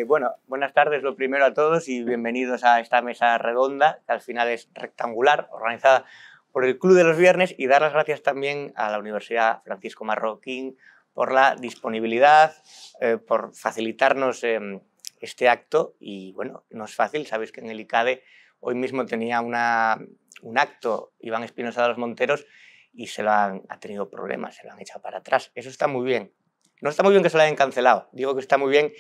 Bueno, buenas tardes lo primero a todos y bienvenidos a esta mesa redonda, que al final es rectangular, organizada por el Club de los Viernes, y dar las gracias también a la Universidad Francisco Marroquín por la disponibilidad, por facilitarnos este acto. Y bueno, no es fácil, sabéis que en el ICADE hoy mismo tenía un acto Iván Espinosa de los Monteros y ha tenido problemas, se lo han echado para atrás. Eso está muy bien. No está muy bien que se lo hayan cancelado, digo que está muy bien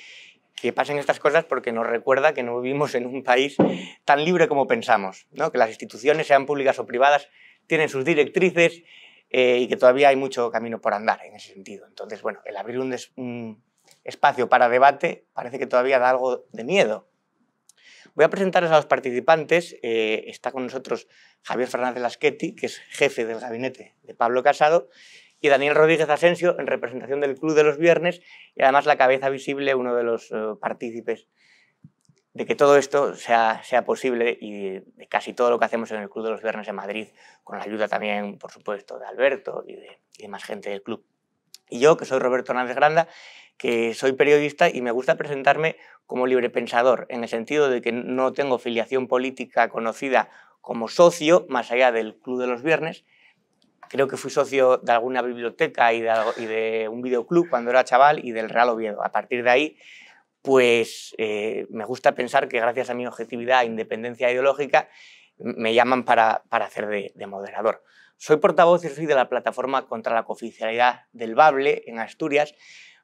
que pasen estas cosas porque nos recuerda que no vivimos en un país tan libre como pensamos, ¿no? Que las instituciones, sean públicas o privadas, tienen sus directrices y que todavía hay mucho camino por andar en ese sentido. Entonces, bueno, el abrir un espacio para debate parece que todavía da algo de miedo. Voy a presentaros a los participantes. Está con nosotros Javier Fernández Lasqueti, que es jefe del gabinete de Pablo Casado, y Daniel Rodríguez Asensio, en representación del Club de los Viernes, y además la cabeza visible, uno de los partícipes de que todo esto sea posible y de casi todo lo que hacemos en el Club de los Viernes en Madrid, con la ayuda también, por supuesto, de Alberto y de más gente del club. Y yo, que soy Roberto Hernández Granda, que soy periodista y me gusta presentarme como librepensador, en el sentido de que no tengo filiación política conocida como socio, más allá del Club de los Viernes. Creo que fui socio de alguna biblioteca y de un videoclub cuando era chaval y del Real Oviedo. A partir de ahí, pues me gusta pensar que gracias a mi objetividad e independencia ideológica me llaman para hacer de moderador. Soy portavoz y soy de la plataforma contra la cooficialidad del Bable en Asturias,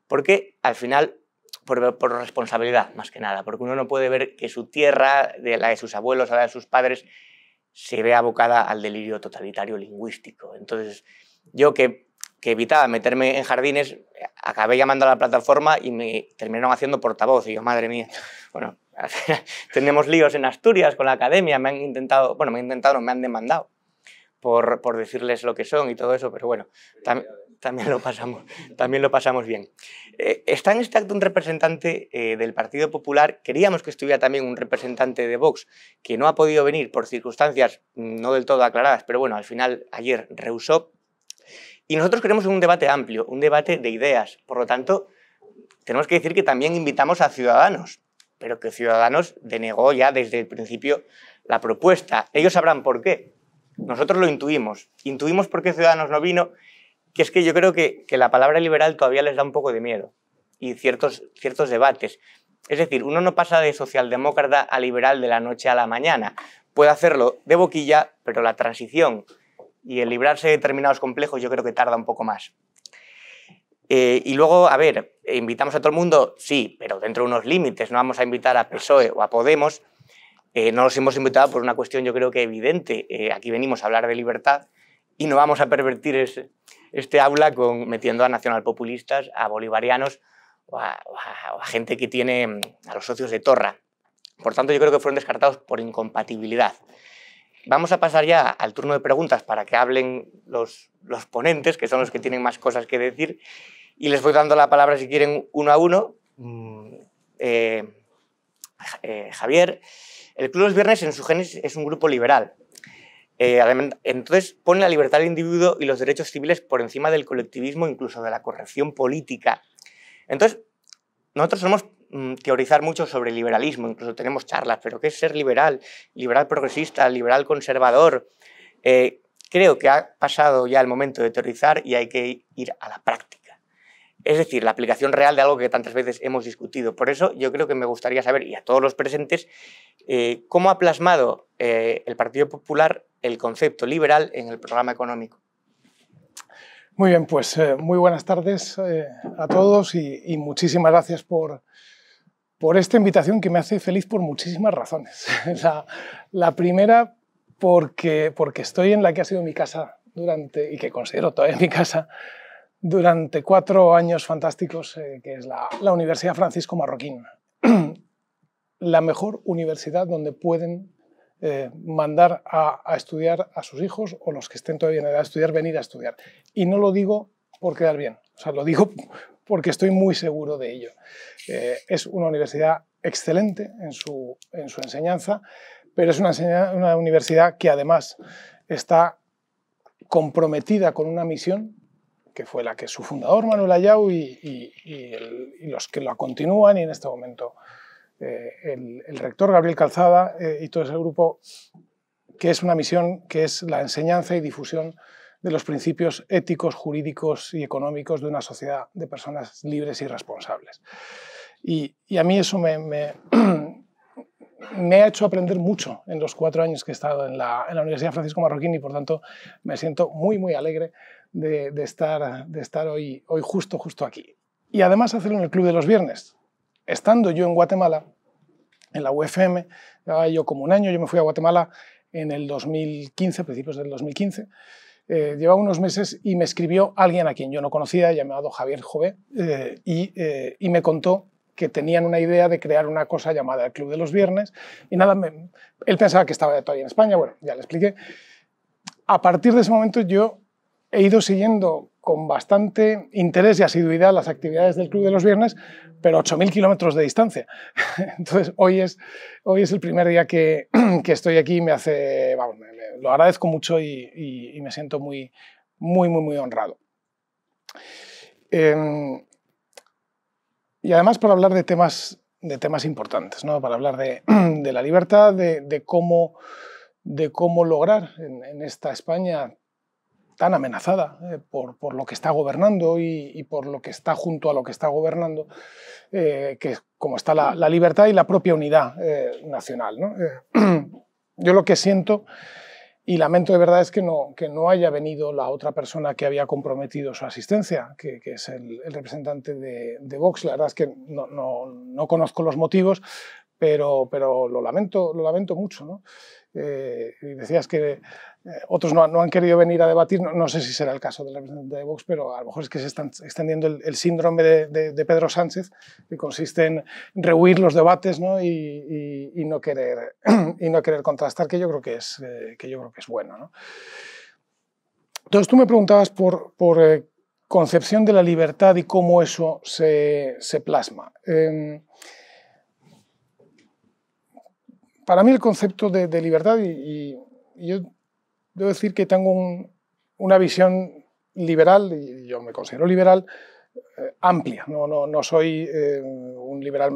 porque al final, por responsabilidad más que nada, porque uno no puede ver que su tierra, de la de sus abuelos, la de sus padres, se ve abocada al delirio totalitario lingüístico. Entonces, yo que evitaba meterme en jardines, acabé llamando a la plataforma y me terminaron haciendo portavoz. Y yo, madre mía, bueno, tenemos líos en Asturias con la academia, me han demandado por decirles lo que son y todo eso, pero bueno, también lo pasamos bien. Está en este acto un representante del Partido Popular. Queríamos que estuviera también un representante de Vox, que no ha podido venir por circunstancias no del todo aclaradas, pero bueno, al final ayer rehusó. Y nosotros queremos un debate amplio, un debate de ideas. Por lo tanto, tenemos que decir que también invitamos a Ciudadanos, pero que Ciudadanos denegó ya desde el principio la propuesta. Ellos sabrán por qué. Nosotros lo intuimos. Intuimos por qué Ciudadanos no vino, que es que yo creo que la palabra liberal todavía les da un poco de miedo y ciertos debates. Es decir, uno no pasa de socialdemócrata a liberal de la noche a la mañana. Puede hacerlo de boquilla, pero la transición y el librarse de determinados complejos yo creo que tarda un poco más. Y luego, a ver, ¿invitamos a todo el mundo? Sí, pero dentro de unos límites. No vamos a invitar a PSOE o a Podemos. No los hemos invitado por una cuestión yo creo que evidente. Aquí venimos a hablar de libertad y no vamos a pervertir este aula metiendo a nacionalpopulistas, a bolivarianos o a gente que tiene a los socios de Torra. Por tanto, yo creo que fueron descartados por incompatibilidad. Vamos a pasar ya al turno de preguntas para que hablen los ponentes, que son los que tienen más cosas que decir, y les voy dando la palabra si quieren uno a uno. Javier, el Club de los Viernes en su génesis es un grupo liberal. Entonces pone la libertad del individuo y los derechos civiles por encima del colectivismo, incluso de la corrección política. Entonces, nosotros solemos teorizar mucho sobre liberalismo, incluso tenemos charlas, pero ¿qué es ser liberal? Liberal progresista, liberal conservador. Creo que ha pasado ya el momento de teorizar y hay que ir a la práctica. Es decir, la aplicación real de algo que tantas veces hemos discutido. Por eso yo creo que me gustaría saber, y a todos los presentes, cómo ha plasmado el Partido Popular el concepto liberal en el programa económico. Muy bien, pues muy buenas tardes a todos y muchísimas gracias por esta invitación que me hace feliz por muchísimas razones. La primera, porque estoy en la que ha sido mi casa y que considero todavía mi casa, durante 4 años fantásticos, que es la Universidad Francisco Marroquín. La mejor universidad donde pueden mandar a estudiar a sus hijos o los que estén todavía en edad de estudiar, venir a estudiar. Y no lo digo por quedar bien, o sea, lo digo porque estoy muy seguro de ello. Es una universidad excelente en su enseñanza, pero es una universidad que además está comprometida con una misión fue su fundador, Manuel Ayau, y los que la continúan, y en este momento el rector Gabriel Calzada y todo ese grupo, que es una misión que es la enseñanza y difusión de los principios éticos, jurídicos y económicos de una sociedad de personas libres y responsables. Y a mí eso me ha hecho aprender mucho en los 4 años que he estado en la Universidad Francisco Marroquín, y por tanto me siento muy, muy alegre de estar hoy justo aquí. Y además hacerlo en el Club de los Viernes. Estando yo en Guatemala, en la UFM, llevaba yo como un año, yo me fui a Guatemala en el 2015, principios del 2015, llevaba unos meses y me escribió alguien a quien yo no conocía, llamado Javier Jové, y me contó que tenían una idea de crear una cosa llamada el Club de los Viernes, y nada, él pensaba que estaba todavía en España, bueno, ya le expliqué. A partir de ese momento yo he ido siguiendo con bastante interés y asiduidad las actividades del Club de los Viernes, pero a 8.000 kilómetros de distancia. Entonces, hoy es el primer día que estoy aquí, lo agradezco mucho y me siento muy, muy, muy, muy honrado. Y además para hablar de temas importantes, ¿no? Para hablar de la libertad, de cómo lograr en esta España tan amenazada por lo que está gobernando y por lo que está junto a lo que está gobernando, que como está la libertad y la propia unidad nacional, ¿no? Yo lo que siento y lamento de verdad es que no haya venido la otra persona que había comprometido su asistencia, que es el representante de Vox. La verdad es que no conozco los motivos, pero lo lamento mucho, ¿no? Y decías que otros no han querido venir a debatir, no sé si será el caso del representante de Vox, pero a lo mejor es que se está extendiendo el síndrome de Pedro Sánchez, que consiste en rehuir los debates, ¿no? y no querer contrastar, que yo creo que es bueno, ¿no? Entonces tú me preguntabas por concepción de la libertad y cómo eso se plasma. Para mí el concepto de libertad, y yo debo decir que tengo una visión liberal, y yo me considero liberal, amplia. No soy un liberal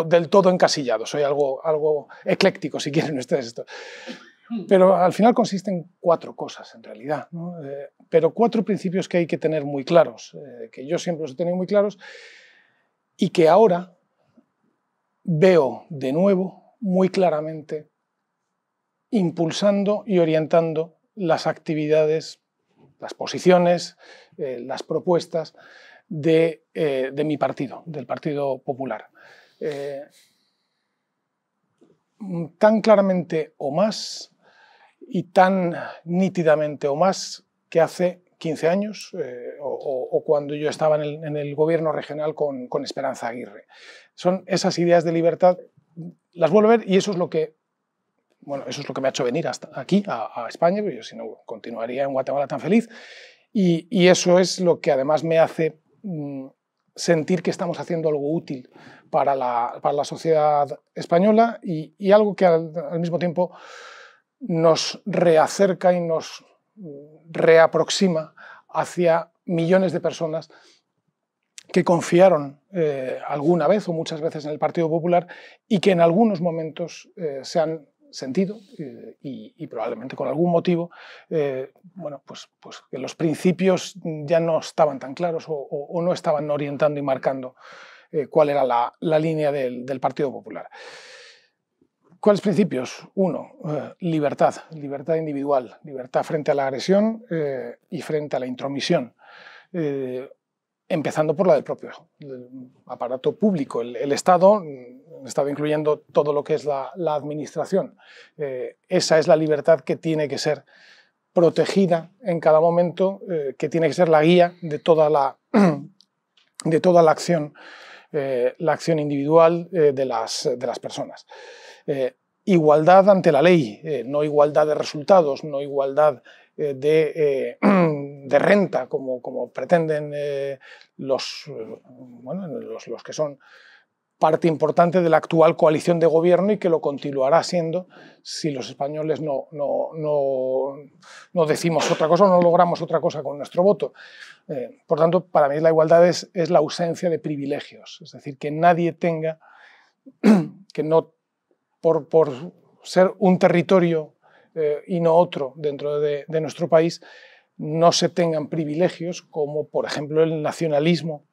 del todo encasillado, soy algo ecléctico, si quieren ustedes esto. Pero al final consiste en 4 cosas, en realidad, ¿no? Pero 4 principios que hay que tener muy claros, que yo siempre los he tenido muy claros, y que ahora veo de nuevo muy claramente impulsando y orientando las actividades, las posiciones, las propuestas de mi partido, del Partido Popular. Tan claramente o más y tan nítidamente o más que hace 15 años o cuando yo estaba en el gobierno regional con Esperanza Aguirre. Son esas ideas de libertad, las vuelvo a ver, y eso es lo que me ha hecho venir hasta aquí, a España, pero yo si no continuaría en Guatemala tan feliz, y eso es lo que además me hace sentir que estamos haciendo algo útil para la sociedad española y algo que al mismo tiempo nos reacerca y nos reaproxima hacia millones de personas que confiaron alguna vez o muchas veces en el Partido Popular y que en algunos momentos se han sentido y probablemente con algún motivo, pues que los principios ya no estaban tan claros o no estaban orientando y marcando cuál era la línea del Partido Popular. ¿Cuáles principios? 1, libertad individual, libertad frente a la agresión y frente a la intromisión. Empezando por la del propio aparato público, el Estado incluyendo todo lo que es la administración. Esa es la libertad que tiene que ser protegida en cada momento, que tiene que ser la guía de toda la acción individual de las personas. Igualdad ante la ley, no igualdad de resultados, no igualdad de renta, como pretenden los que son parte importante de la actual coalición de gobierno y que lo continuará siendo si los españoles no decimos otra cosa o no logramos otra cosa con nuestro voto. Por tanto, para mí la igualdad es la ausencia de privilegios, es decir, que nadie tenga, que no por ser un territorio y no otro dentro de nuestro país, no se tengan privilegios como, por ejemplo, el nacionalismo,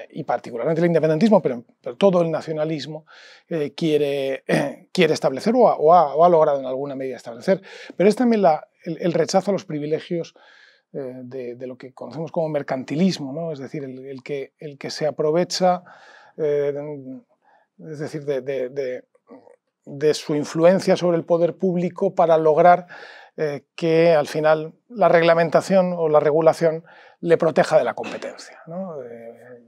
y particularmente el independentismo, pero todo el nacionalismo quiere establecer o ha logrado en alguna medida establecer. Pero es también el rechazo a los privilegios de lo que conocemos como mercantilismo, ¿no? Es decir, el que se aprovecha es decir, de su influencia sobre el poder público para lograr que al final la reglamentación o la regulación le proteja de la competencia, ¿no?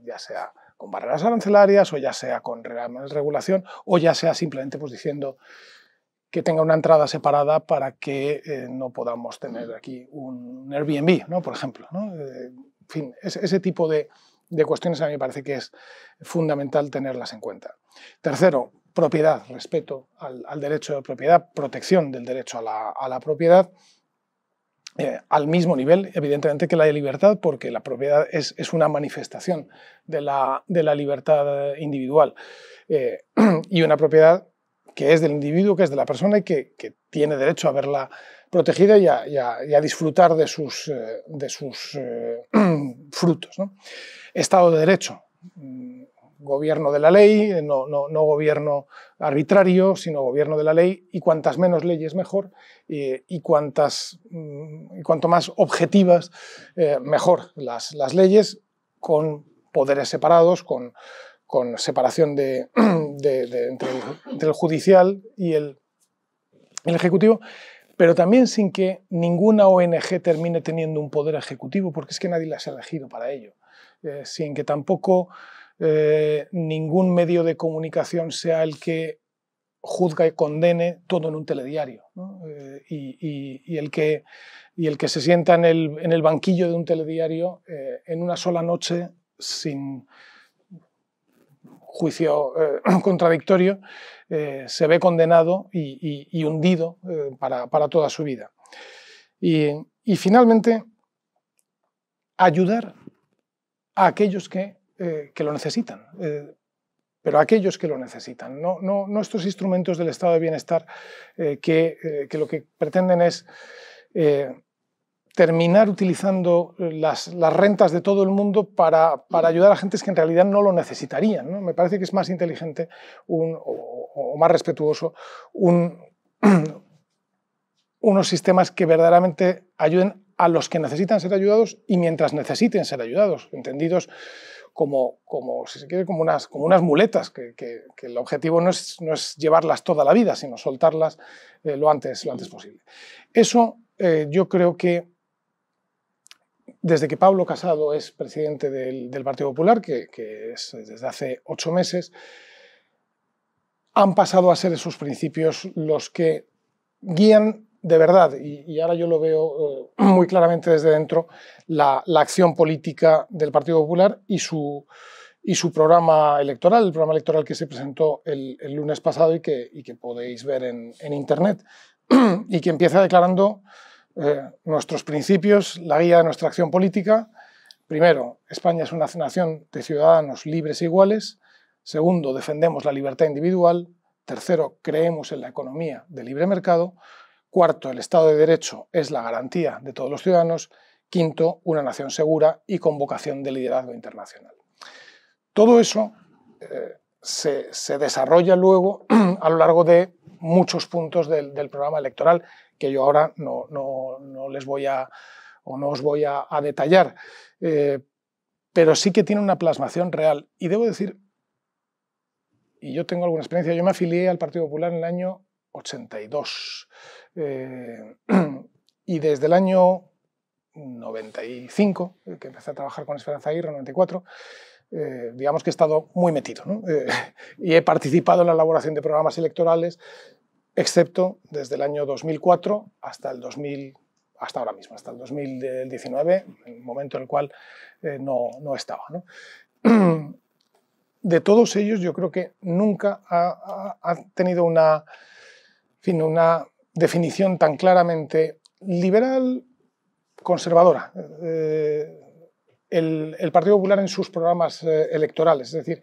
Ya sea con barreras arancelarias o ya sea con regulación o ya sea simplemente pues, diciendo que tenga una entrada separada para que no podamos tener aquí un Airbnb, ¿no? Por ejemplo, ¿no? En fin, ese tipo de cuestiones a mí me parece que es fundamental tenerlas en cuenta. Tercero, propiedad, respeto al derecho de propiedad, protección del derecho a la propiedad, al mismo nivel, evidentemente, que la de libertad, porque la propiedad es una manifestación de la libertad individual. Y una propiedad que es del individuo, que es de la persona y que tiene derecho a verla protegida y a disfrutar de sus frutos, ¿no? Estado de Derecho, gobierno de la ley, no gobierno arbitrario, sino gobierno de la ley, y cuantas menos leyes mejor, y cuanto más objetivas mejor las leyes, con poderes separados, con separación entre el judicial y el ejecutivo, pero también sin que ninguna ONG termine teniendo un poder ejecutivo, porque es que nadie las ha elegido para ello, sin que tampoco ningún medio de comunicación sea el que juzga y condene todo en un telediario, ¿no? Y el que se sienta en el banquillo de un telediario en una sola noche sin juicio contradictorio, se ve condenado y hundido para toda su vida. Y finalmente, ayudar a aquellos que lo necesitan, pero a aquellos que lo necesitan, no estos instrumentos del estado de bienestar que lo que pretenden es terminar utilizando las rentas de todo el mundo para ayudar a gentes que en realidad no lo necesitarían, ¿no? Me parece que es más inteligente o más respetuoso unos sistemas que verdaderamente ayuden a los que necesitan ser ayudados y mientras necesiten ser ayudados, entendidos como si se quiere, como unas muletas, que el objetivo no es llevarlas toda la vida, sino soltarlas lo antes posible. Eso yo creo que desde que Pablo Casado es presidente del Partido Popular, que es desde hace 8 meses, han pasado a ser esos principios los que guían de verdad, y ahora yo lo veo muy claramente desde dentro, la acción política del Partido Popular y su programa electoral, el programa electoral que se presentó el lunes pasado y que podéis ver en Internet, y que empieza declarando nuestros principios, la guía de nuestra acción política. Primero, España es una nación de ciudadanos libres e iguales. Segundo, defendemos la libertad individual. Tercero, creemos en la economía de libre mercado. Cuarto, el Estado de Derecho es la garantía de todos los ciudadanos. Quinto, una nación segura y con vocación de liderazgo internacional. Todo eso se desarrolla luego a lo largo de muchos puntos del programa electoral que yo ahora no os voy a detallar, pero sí que tiene una plasmación real. Y debo decir, y yo tengo alguna experiencia, yo me afilié al Partido Popular en el año 82, y desde el año 95, que empecé a trabajar con Esperanza Aguirre, 94, digamos que he estado muy metido, ¿no? Y he participado en la elaboración de programas electorales, excepto desde el año 2004 hasta ahora mismo, hasta el 2019, el momento en el cual no estaba, ¿no? de todos ellos yo creo que nunca ha tenido una definición tan claramente liberal, conservadora. El Partido Popular en sus programas electorales, es decir,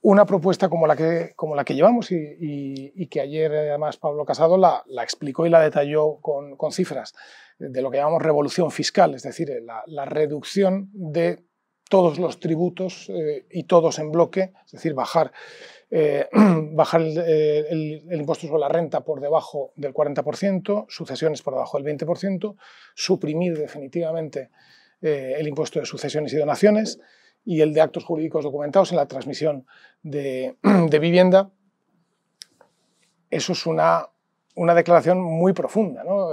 una propuesta como la que llevamos y que ayer además Pablo Casado la explicó y la detalló con cifras, de lo que llamamos revolución fiscal, es decir, la reducción de todos los tributos y todos en bloque, es decir, bajar el impuesto sobre la renta por debajo del 40%, sucesiones por debajo del 20%, suprimir definitivamente el impuesto de sucesiones y donaciones y el de actos jurídicos documentados en la transmisión de vivienda. Eso es una declaración muy profunda, ¿no?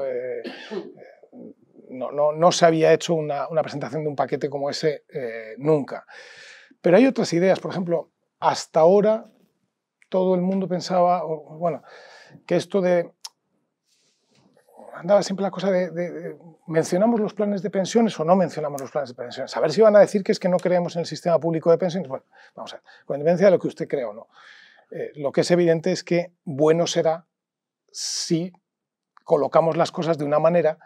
No se había hecho una presentación de un paquete como ese nunca. Pero hay otras ideas. Por ejemplo, hasta ahora todo el mundo pensaba, bueno, que esto de... Andaba siempre la cosa de ¿mencionamos los planes de pensiones o no mencionamos los planes de pensiones? A ver si van a decir que es que no creemos en el sistema público de pensiones. Bueno, vamos a ver, con independencia de lo que usted crea o no. Lo que es evidente es que bueno será si colocamos las cosas de una manera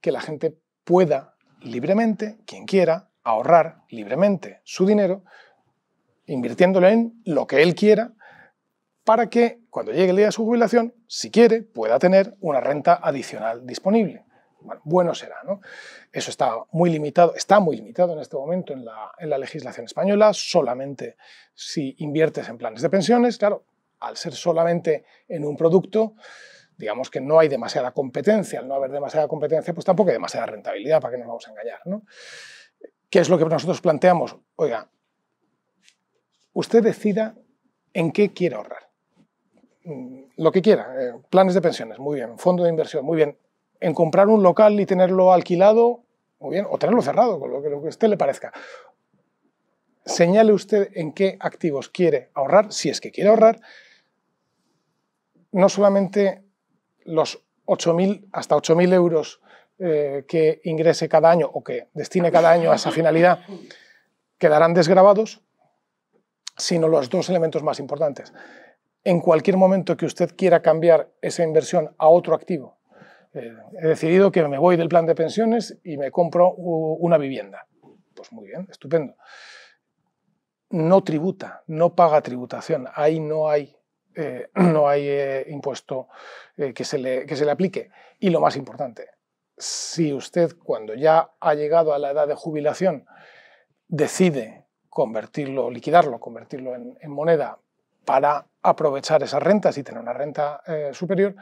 que la gente pueda libremente, quien quiera, ahorrar libremente su dinero, invirtiéndolo en lo que él quiera, para que cuando llegue el día de su jubilación, si quiere, pueda tener una renta adicional disponible. Bueno será, ¿no? Eso está muy limitado en este momento en la legislación española, solamente si inviertes en planes de pensiones. Claro, al ser solamente en un producto, digamos que no hay demasiada competencia. Al no haber demasiada competencia, pues tampoco hay demasiada rentabilidad, para que nos vamos a engañar, ¿no? ¿Qué es lo que nosotros planteamos? Oiga, usted decida en qué quiere ahorrar. Lo que quiera, planes de pensiones, muy bien, fondo de inversión, muy bien, en comprar un local y tenerlo alquilado, muy bien, o tenerlo cerrado, con lo que a usted le parezca. Señale usted en qué activos quiere ahorrar, si es que quiere ahorrar, no solamente los 8.000 hasta 8.000 euros que ingrese cada año o que destine cada año a esa finalidad quedarán desgravados, sino los dos elementos más importantes. En cualquier momento que usted quiera cambiar esa inversión a otro activo, he decidido que me voy del plan de pensiones y me compro una vivienda. Pues muy bien, estupendo. No tributa, no paga tributación, ahí no hay impuesto que se le aplique. Y lo más importante, si usted cuando ya ha llegado a la edad de jubilación decide convertirlo, liquidarlo, convertirlo en moneda para aprovechar esas rentas y tener una renta superior,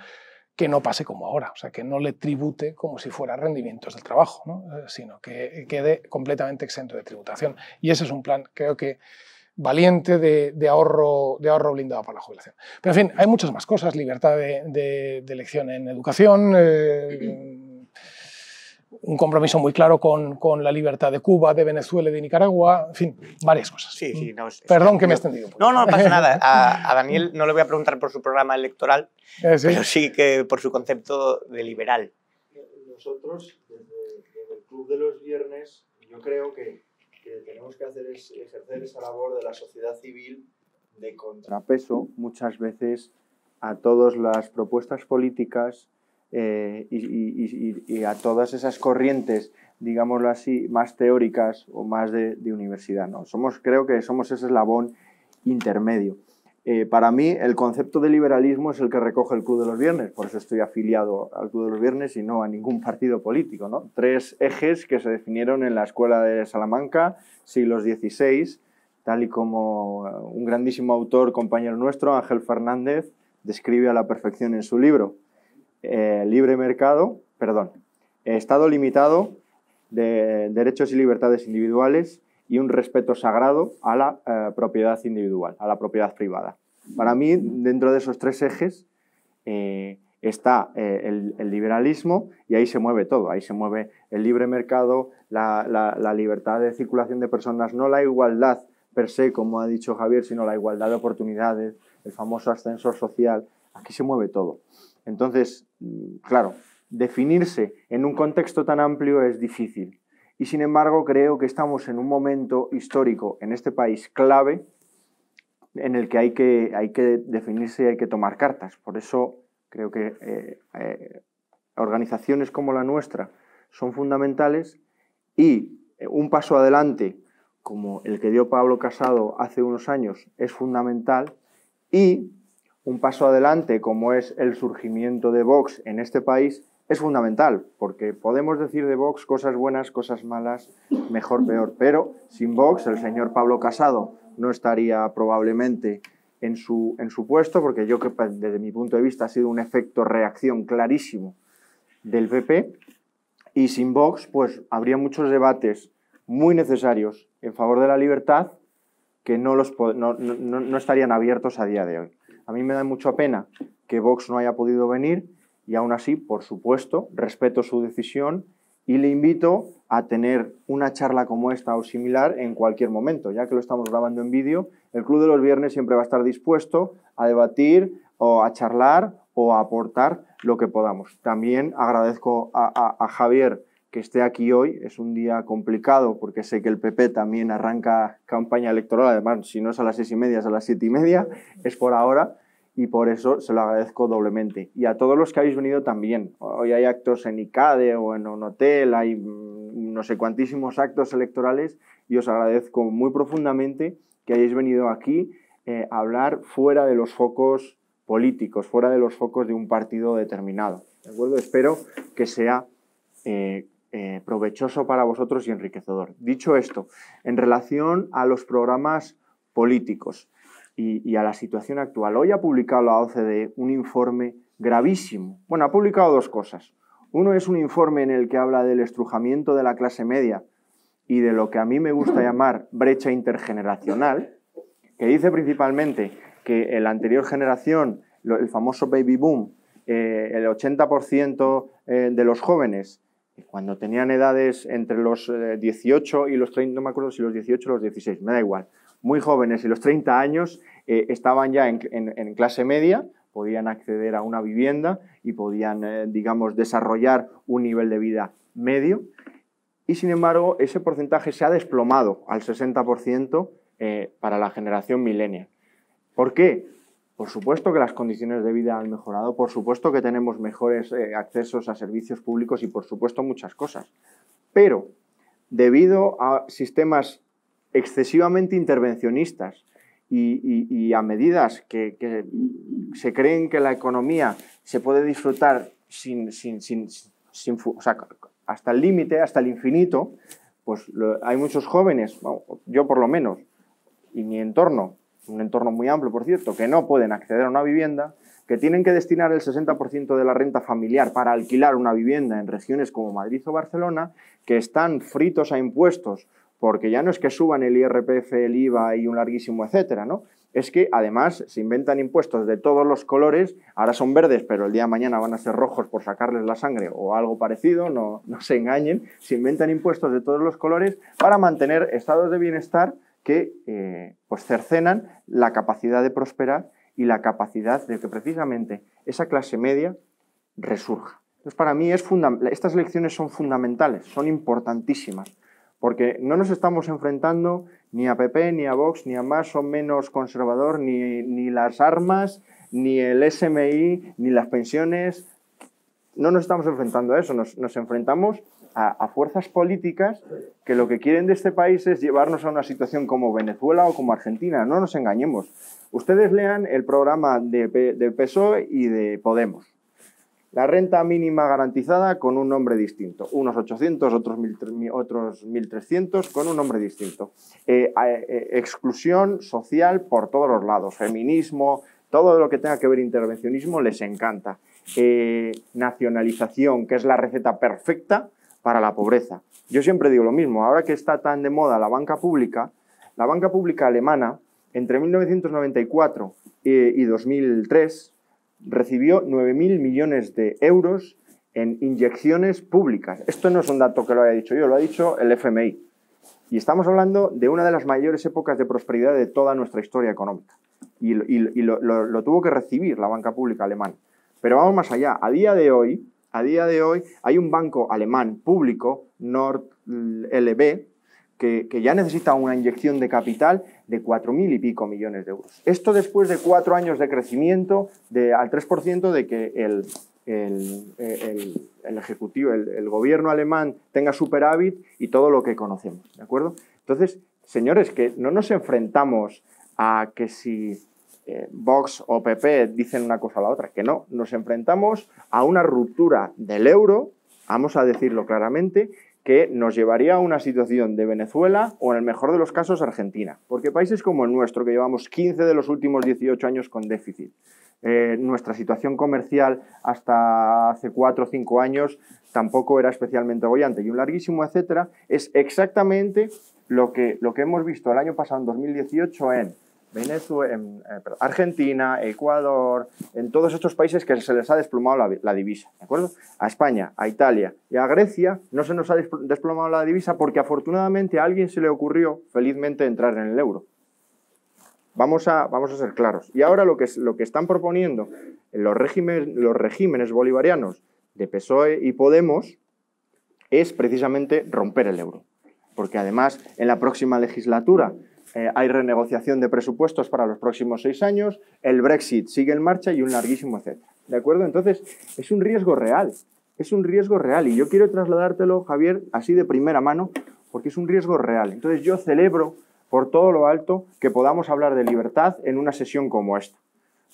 que no pase como ahora, o sea, que no le tribute como si fuera rendimientos del trabajo, ¿no? Sino que quede completamente exento de tributación. Y ese es un plan, creo que valiente, de ahorro blindado para la jubilación. Pero en fin, hay muchas más cosas, libertad de elección en educación, un compromiso muy claro con la libertad de Cuba, de Venezuela y de Nicaragua, en fin, varias cosas. Sí, sí, no, Perdón que me he extendido. No pasa nada. A Daniel no le voy a preguntar por su programa electoral, ¿sí? Pero sí que por su concepto de liberal. Nosotros, desde el Club de los Viernes, yo creo que tenemos que hacer es ejercer esa labor de la sociedad civil de contrapeso muchas veces a todas las propuestas políticas y a todas esas corrientes, digámoslo así, más teóricas o más de universidad, ¿no? Creo que somos ese eslabón intermedio. Para mí, el concepto de liberalismo es el que recoge el Club de los Viernes, por eso estoy afiliado al Club de los Viernes y no a ningún partido político, ¿no? 3 ejes que se definieron en la Escuela de Salamanca, siglos XVI, tal y como un grandísimo autor, compañero nuestro, Ángel Fernández, describe a la perfección en su libro. Estado limitado de derechos y libertades individuales y un respeto sagrado a la propiedad individual, a la propiedad privada. Para mí, dentro de esos 3 ejes está el liberalismo y ahí se mueve todo. Ahí se mueve el libre mercado, la libertad de circulación de personas, no la igualdad per se, como ha dicho Javier, sino la igualdad de oportunidades, el famoso ascensor social. Aquí se mueve todo. Entonces, claro, definirse en un contexto tan amplio es difícil. y sin embargo creo que estamos en un momento histórico en este país clave en el que hay que definirse y hay que tomar cartas. Por eso creo que organizaciones como la nuestra son fundamentales y un paso adelante como el que dio Pablo Casado hace unos años es fundamental, y un paso adelante como es el surgimiento de Vox en este país es fundamental, porque podemos decir de Vox cosas buenas, cosas malas, mejor, peor, pero sin Vox el señor Pablo Casado no estaría probablemente en su puesto, porque yo creo que desde mi punto de vista ha sido un efecto reacción clarísimo del PP, y sin Vox pues habría muchos debates muy necesarios en favor de la libertad que no estarían abiertos a día de hoy. A mí me da mucha pena que Vox no haya podido venir, y aún así, por supuesto, respeto su decisión y le invito a tener una charla como esta o similar en cualquier momento. Ya que lo estamos grabando en vídeo, el Club de los Viernes siempre va a estar dispuesto a debatir o a charlar o a aportar lo que podamos. También agradezco a Javier que esté aquí hoy. Es un día complicado porque sé que el PP también arranca campaña electoral, además si no es a las 6:30 es a las 7:30, es por ahora, y por eso se lo agradezco doblemente. Y a todos los que habéis venido también. Hoy hay actos en ICADE o en un hotel, hay no sé cuantísimos actos electorales, y os agradezco muy profundamente que hayáis venido aquí a hablar fuera de los focos políticos, fuera de los focos de un partido determinado. ¿De acuerdo? Espero que sea provechoso para vosotros y enriquecedor. Dicho esto, en relación a los programas políticos y a la situación actual, hoy ha publicado la OCDE un informe gravísimo. Bueno, ha publicado dos cosas. Uno es un informe en el que habla del estrujamiento de la clase media y de lo que a mí me gusta llamar brecha intergeneracional, que dice principalmente que en la anterior generación, el famoso baby boom, el 80% de los jóvenes, cuando tenían edades entre los 18 y los 30, no me acuerdo si los 18 o los 16, me da igual, muy jóvenes y los 30 años estaban ya en clase media, podían acceder a una vivienda y podían, digamos, desarrollar un nivel de vida medio, y sin embargo ese porcentaje se ha desplomado al 60% para la generación millennial. ¿Por qué? Por supuesto que las condiciones de vida han mejorado, por supuesto que tenemos mejores accesos a servicios públicos y por supuesto muchas cosas. Pero debido a sistemas excesivamente intervencionistas y a medidas que se creen que la economía se puede disfrutar o sea, hasta el límite, hasta el infinito, pues hay muchos jóvenes, bueno, yo por lo menos, y mi entorno, un entorno muy amplio, por cierto, que no pueden acceder a una vivienda, que tienen que destinar el 60% de la renta familiar para alquilar una vivienda en regiones como Madrid o Barcelona, que están fritos a impuestos, porque ya no es que suban el IRPF, el IVA y un larguísimo etcétera, ¿no? Es que además se inventan impuestos de todos los colores, ahora son verdes, pero el día de mañana van a ser rojos por sacarles la sangre o algo parecido, no se engañen, se inventan impuestos de todos los colores para mantener estados de bienestar que pues cercenan la capacidad de prosperar y la capacidad de que precisamente esa clase media resurja. Entonces, para mí estas elecciones son fundamentales, son importantísimas, porque no nos estamos enfrentando ni a PP, ni a Vox, ni a más o menos conservador, ni las armas, ni el SMI, ni las pensiones. No nos estamos enfrentando a eso, nos enfrentamos a fuerzas políticas que lo que quieren de este país es llevarnos a una situación como Venezuela o como Argentina. No nos engañemos. Ustedes lean el programa de PSOE y de Podemos. La renta mínima garantizada con un nombre distinto. Unos 800, otros 1.300 con un nombre distinto. Exclusión social por todos los lados. Feminismo, todo lo que tenga que ver intervencionismo les encanta. Nacionalización, que es la receta perfecta para la pobreza. Yo siempre digo lo mismo, ahora que está tan de moda la banca pública alemana, entre 1994 y 2003, recibió 9.000 millones de euros en inyecciones públicas. Esto no es un dato que lo haya dicho yo, lo ha dicho el FMI. Y estamos hablando de una de las mayores épocas de prosperidad de toda nuestra historia económica. Y lo tuvo que recibir la banca pública alemana. Pero vamos más allá. A día de hoy, A día de hoy hay un banco alemán público, NordLB, que ya necesita una inyección de capital de 4.000 y pico millones de euros. Esto después de 4 años de crecimiento al 3% de que el ejecutivo, el gobierno alemán tenga superávit y todo lo que conocemos, ¿de acuerdo? Entonces, señores, que no nos enfrentamos a que si Vox o PP dicen una cosa o la otra, que no, nos enfrentamos a una ruptura del euro, vamos a decirlo claramente, que nos llevaría a una situación de Venezuela o, en el mejor de los casos, Argentina. Porque países como el nuestro, que llevamos 15 de los últimos 18 años con déficit, nuestra situación comercial hasta hace 4 o 5 años tampoco era especialmente bollante y un larguísimo etcétera, es exactamente lo que hemos visto el año pasado, en 2018, en Venezuela, Argentina, Ecuador, en todos estos países que se les ha desplomado la divisa, ¿de acuerdo? A España, a Italia y a Grecia no se nos ha desplomado la divisa porque afortunadamente a alguien se le ocurrió felizmente entrar en el euro. Vamos a ser claros. Y ahora lo que están proponiendo los regímenes bolivarianos de PSOE y Podemos es precisamente romper el euro. Porque además en la próxima legislatura hay renegociación de presupuestos para los próximos 6 años, el Brexit sigue en marcha y un larguísimo etcétera. ¿De acuerdo? Entonces, es un riesgo real. Es un riesgo real. Y yo quiero trasladártelo, Javier, así de primera mano, porque es un riesgo real. Entonces, yo celebro por todo lo alto que podamos hablar de libertad en una sesión como esta.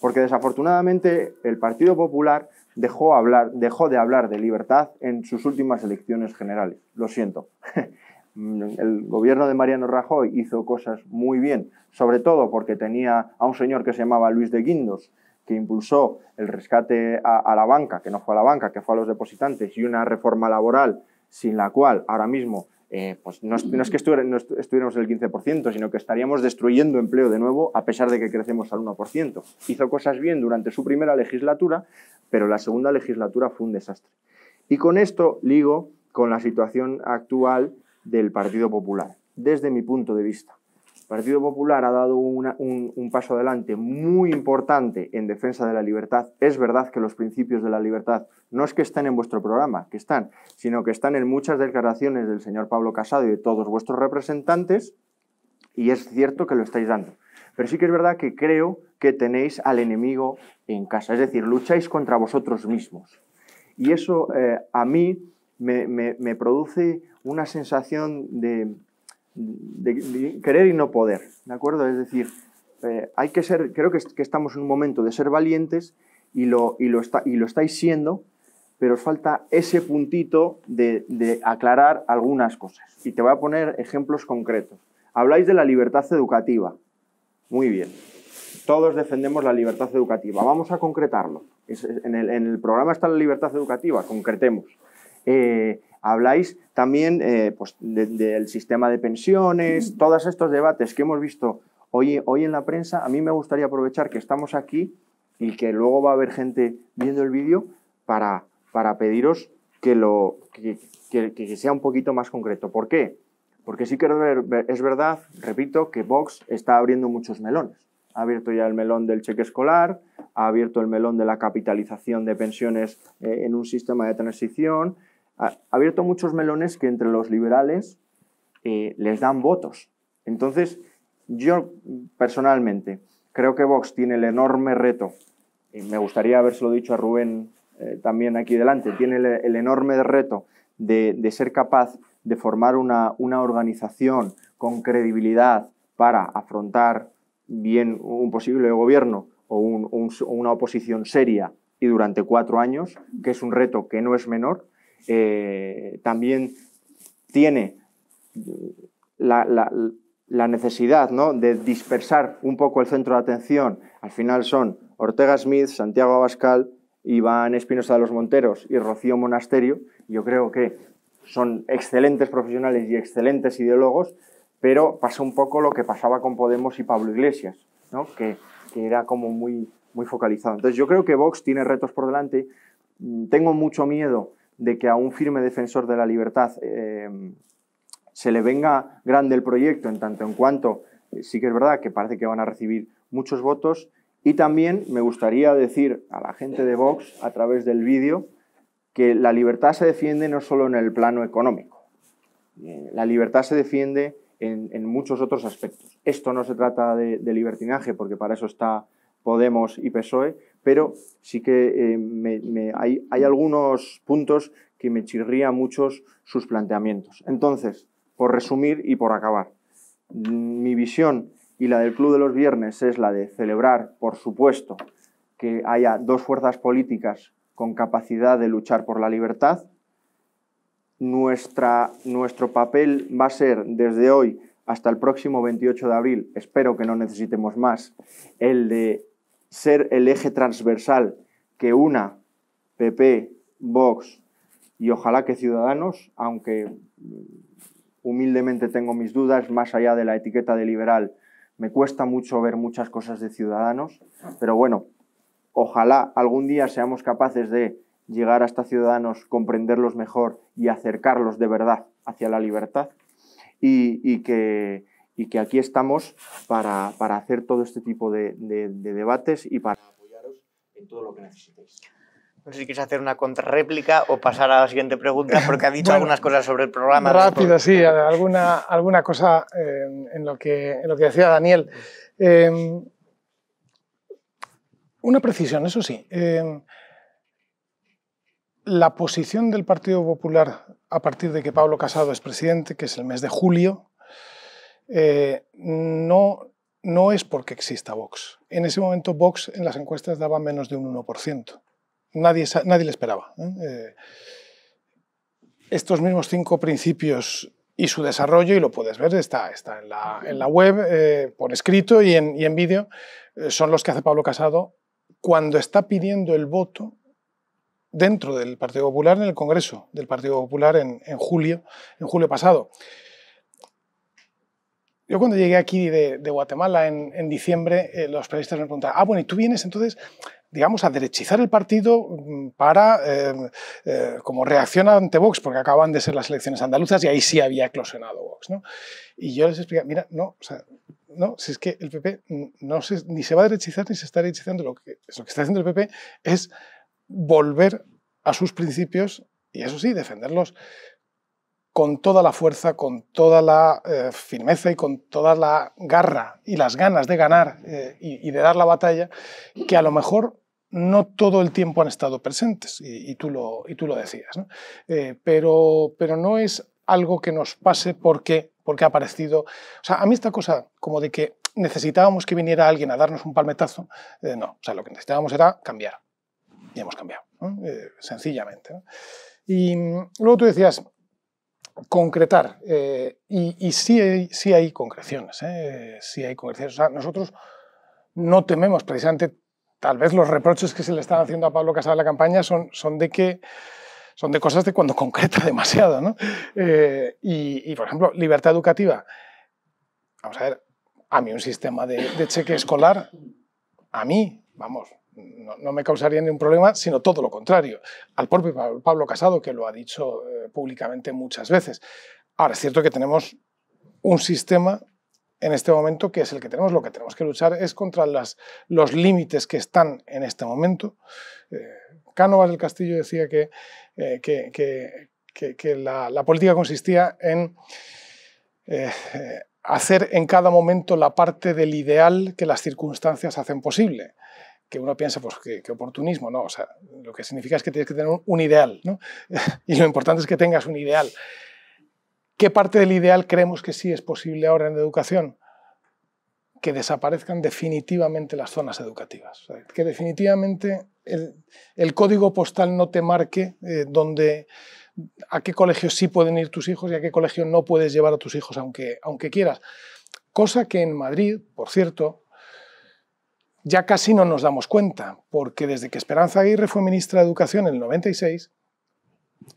Porque desafortunadamente el Partido Popular dejó de hablar de libertad en sus últimas elecciones generales. Lo siento. El gobierno de Mariano Rajoy hizo cosas muy bien, sobre todo porque tenía a un señor que se llamaba Luis de Guindos, que impulsó el rescate a la banca, que no fue a la banca, que fue a los depositantes, y una reforma laboral sin la cual ahora mismo pues no es que estuviéramos el 15%, sino que estaríamos destruyendo empleo de nuevo a pesar de que crecemos al 1%. Hizo cosas bien durante su primera legislatura, pero la segunda legislatura fue un desastre. Y con esto ligo con la situación actual del Partido Popular, desde mi punto de vista. El Partido Popular ha dado un paso adelante muy importante en defensa de la libertad. Es verdad que los principios de la libertad no es que estén en vuestro programa, que están, sino que están en muchas declaraciones del señor Pablo Casado y de todos vuestros representantes, y es cierto que lo estáis dando. Pero sí que es verdad que creo que tenéis al enemigo en casa, es decir, lucháis contra vosotros mismos. Y eso a mí me produce una sensación de querer y no poder, ¿de acuerdo? Es decir, hay que ser, creo que estamos en un momento de ser valientes y lo estáis siendo, pero os falta ese puntito de aclarar algunas cosas. Y te voy a poner ejemplos concretos. Habláis de la libertad educativa. Muy bien. Todos defendemos la libertad educativa. Vamos a concretarlo. En el programa está la libertad educativa, concretemos. Habláis también pues del sistema de pensiones, todos estos debates que hemos visto hoy en la prensa. A mí me gustaría aprovechar que estamos aquí y que luego va a haber gente viendo el vídeo para pediros que sea un poquito más concreto. ¿Por qué? Porque sí que es verdad, repito, que Vox está abriendo muchos melones. Ha abierto ya el melón del cheque escolar, ha abierto el melón de la capitalización de pensiones en un sistema de transición, ha abierto muchos melones que entre los liberales les dan votos. Entonces, yo personalmente creo que Vox tiene el enorme reto, y me gustaría habérselo dicho a Rubén también aquí delante, tiene el enorme reto de ser capaz de formar una organización con credibilidad para afrontar bien un posible gobierno o una oposición seria y durante 4 años, que es un reto que no es menor. También tiene la necesidad, ¿no?, de dispersar un poco el centro de atención. Al final son Ortega Smith, Santiago Abascal, Iván Espinosa de los Monteros y Rocío Monasterio. Yo creo que son excelentes profesionales y excelentes ideólogos, pero pasa un poco lo que pasaba con Podemos y Pablo Iglesias, ¿no?, que era como muy focalizado. Entonces yo creo que Vox tiene retos por delante. Tengo mucho miedo de que a un firme defensor de la libertad se le venga grande el proyecto, en tanto en cuanto sí que es verdad que parece que van a recibir muchos votos. Y también me gustaría decir a la gente de Vox, a través del vídeo, que la libertad se defiende no solo en el plano económico. La libertad se defiende en muchos otros aspectos. Esto no se trata de libertinaje, porque para eso está Podemos y PSOE, pero sí que hay algunos puntos que me chirrían muchos sus planteamientos. Entonces, por resumir y por acabar, mi visión y la del Club de los Viernes es la de celebrar, por supuesto, que haya dos fuerzas políticas con capacidad de luchar por la libertad. Nuestro papel va a ser, desde hoy hasta el próximo 28 de abril, espero que no necesitemos más, el de ser el eje transversal que una PP, Vox y ojalá que Ciudadanos, aunque humildemente tengo mis dudas, más allá de la etiqueta de liberal, me cuesta mucho ver muchas cosas de Ciudadanos, pero bueno, ojalá algún día seamos capaces de llegar hasta Ciudadanos, comprenderlos mejor y acercarlos de verdad hacia la libertad y que aquí estamos para hacer todo este tipo de debates y para apoyaros en todo lo que necesitéis. No sé si quieres hacer una contrarréplica o pasar a la siguiente pregunta, porque ha dicho algunas cosas sobre el programa. Rápido, sí, alguna cosa en lo que decía Daniel. Una precisión, eso sí. La posición del Partido Popular a partir de que Pablo Casado es presidente, que es el mes de julio, no es porque exista Vox. En ese momento Vox en las encuestas daba menos de un 1%. Nadie le esperaba. Estos mismos 5 principios y su desarrollo, y lo puedes ver, está en la web, por escrito y en vídeo, son los que hace Pablo Casado cuando está pidiendo el voto dentro del Partido Popular en el Congreso del Partido Popular en julio pasado. Yo cuando llegué aquí de Guatemala en diciembre, los periodistas me preguntaban, bueno, ¿y tú vienes entonces, digamos, a derechizar el partido para, como reacción ante Vox, porque acaban de ser las elecciones andaluzas y ahí sí había eclosionado Vox, ¿no? Y yo les expliqué, mira, no, si es que el PP ni se va a derechizar ni se está derechizando, lo que está haciendo el PP es volver a sus principios y eso sí, defenderlos con toda la fuerza, con toda la firmeza y con toda la garra y las ganas de ganar y de dar la batalla, que a lo mejor no todo el tiempo han estado presentes, y tú lo decías, ¿no? Pero no es algo que nos pase porque ha aparecido... O sea, a mí esta cosa como de que necesitábamos que viniera alguien a darnos un palmetazo, no, o sea, lo que necesitábamos era cambiar, y hemos cambiado, ¿no? Sencillamente, ¿no? Y luego tú decías... concretar, y sí hay concreciones, sí hay concreciones. O sea, nosotros no tememos, precisamente, tal vez los reproches que se le están haciendo a Pablo Casado en la campaña son de cosas de cuando concreta demasiado, ¿no? Y, por ejemplo, libertad educativa. Vamos a ver, a mí un sistema de cheque escolar, a mí, vamos, no me causaría ningún problema, sino todo lo contrario. Al propio Pablo Casado, que lo ha dicho públicamente muchas veces. Ahora, es cierto que tenemos un sistema en este momento que es el que tenemos. Lo que tenemos que luchar es contra los límites que están en este momento. Cánovas del Castillo decía que la política consistía en hacer en cada momento la parte del ideal que las circunstancias hacen posible. Que uno piensa, pues, que oportunismo, ¿no? O sea, lo que significa es que tienes que tener un ideal, ¿no? Y lo importante es que tengas un ideal. ¿Qué parte del ideal creemos que sí es posible ahora en educación? Que desaparezcan definitivamente las zonas educativas. O sea, que definitivamente el código postal no te marque a qué colegio sí pueden ir tus hijos y a qué colegio no puedes llevar a tus hijos aunque quieras. Cosa que en Madrid, por cierto, ya casi no nos damos cuenta, porque desde que Esperanza Aguirre fue ministra de Educación en el 96,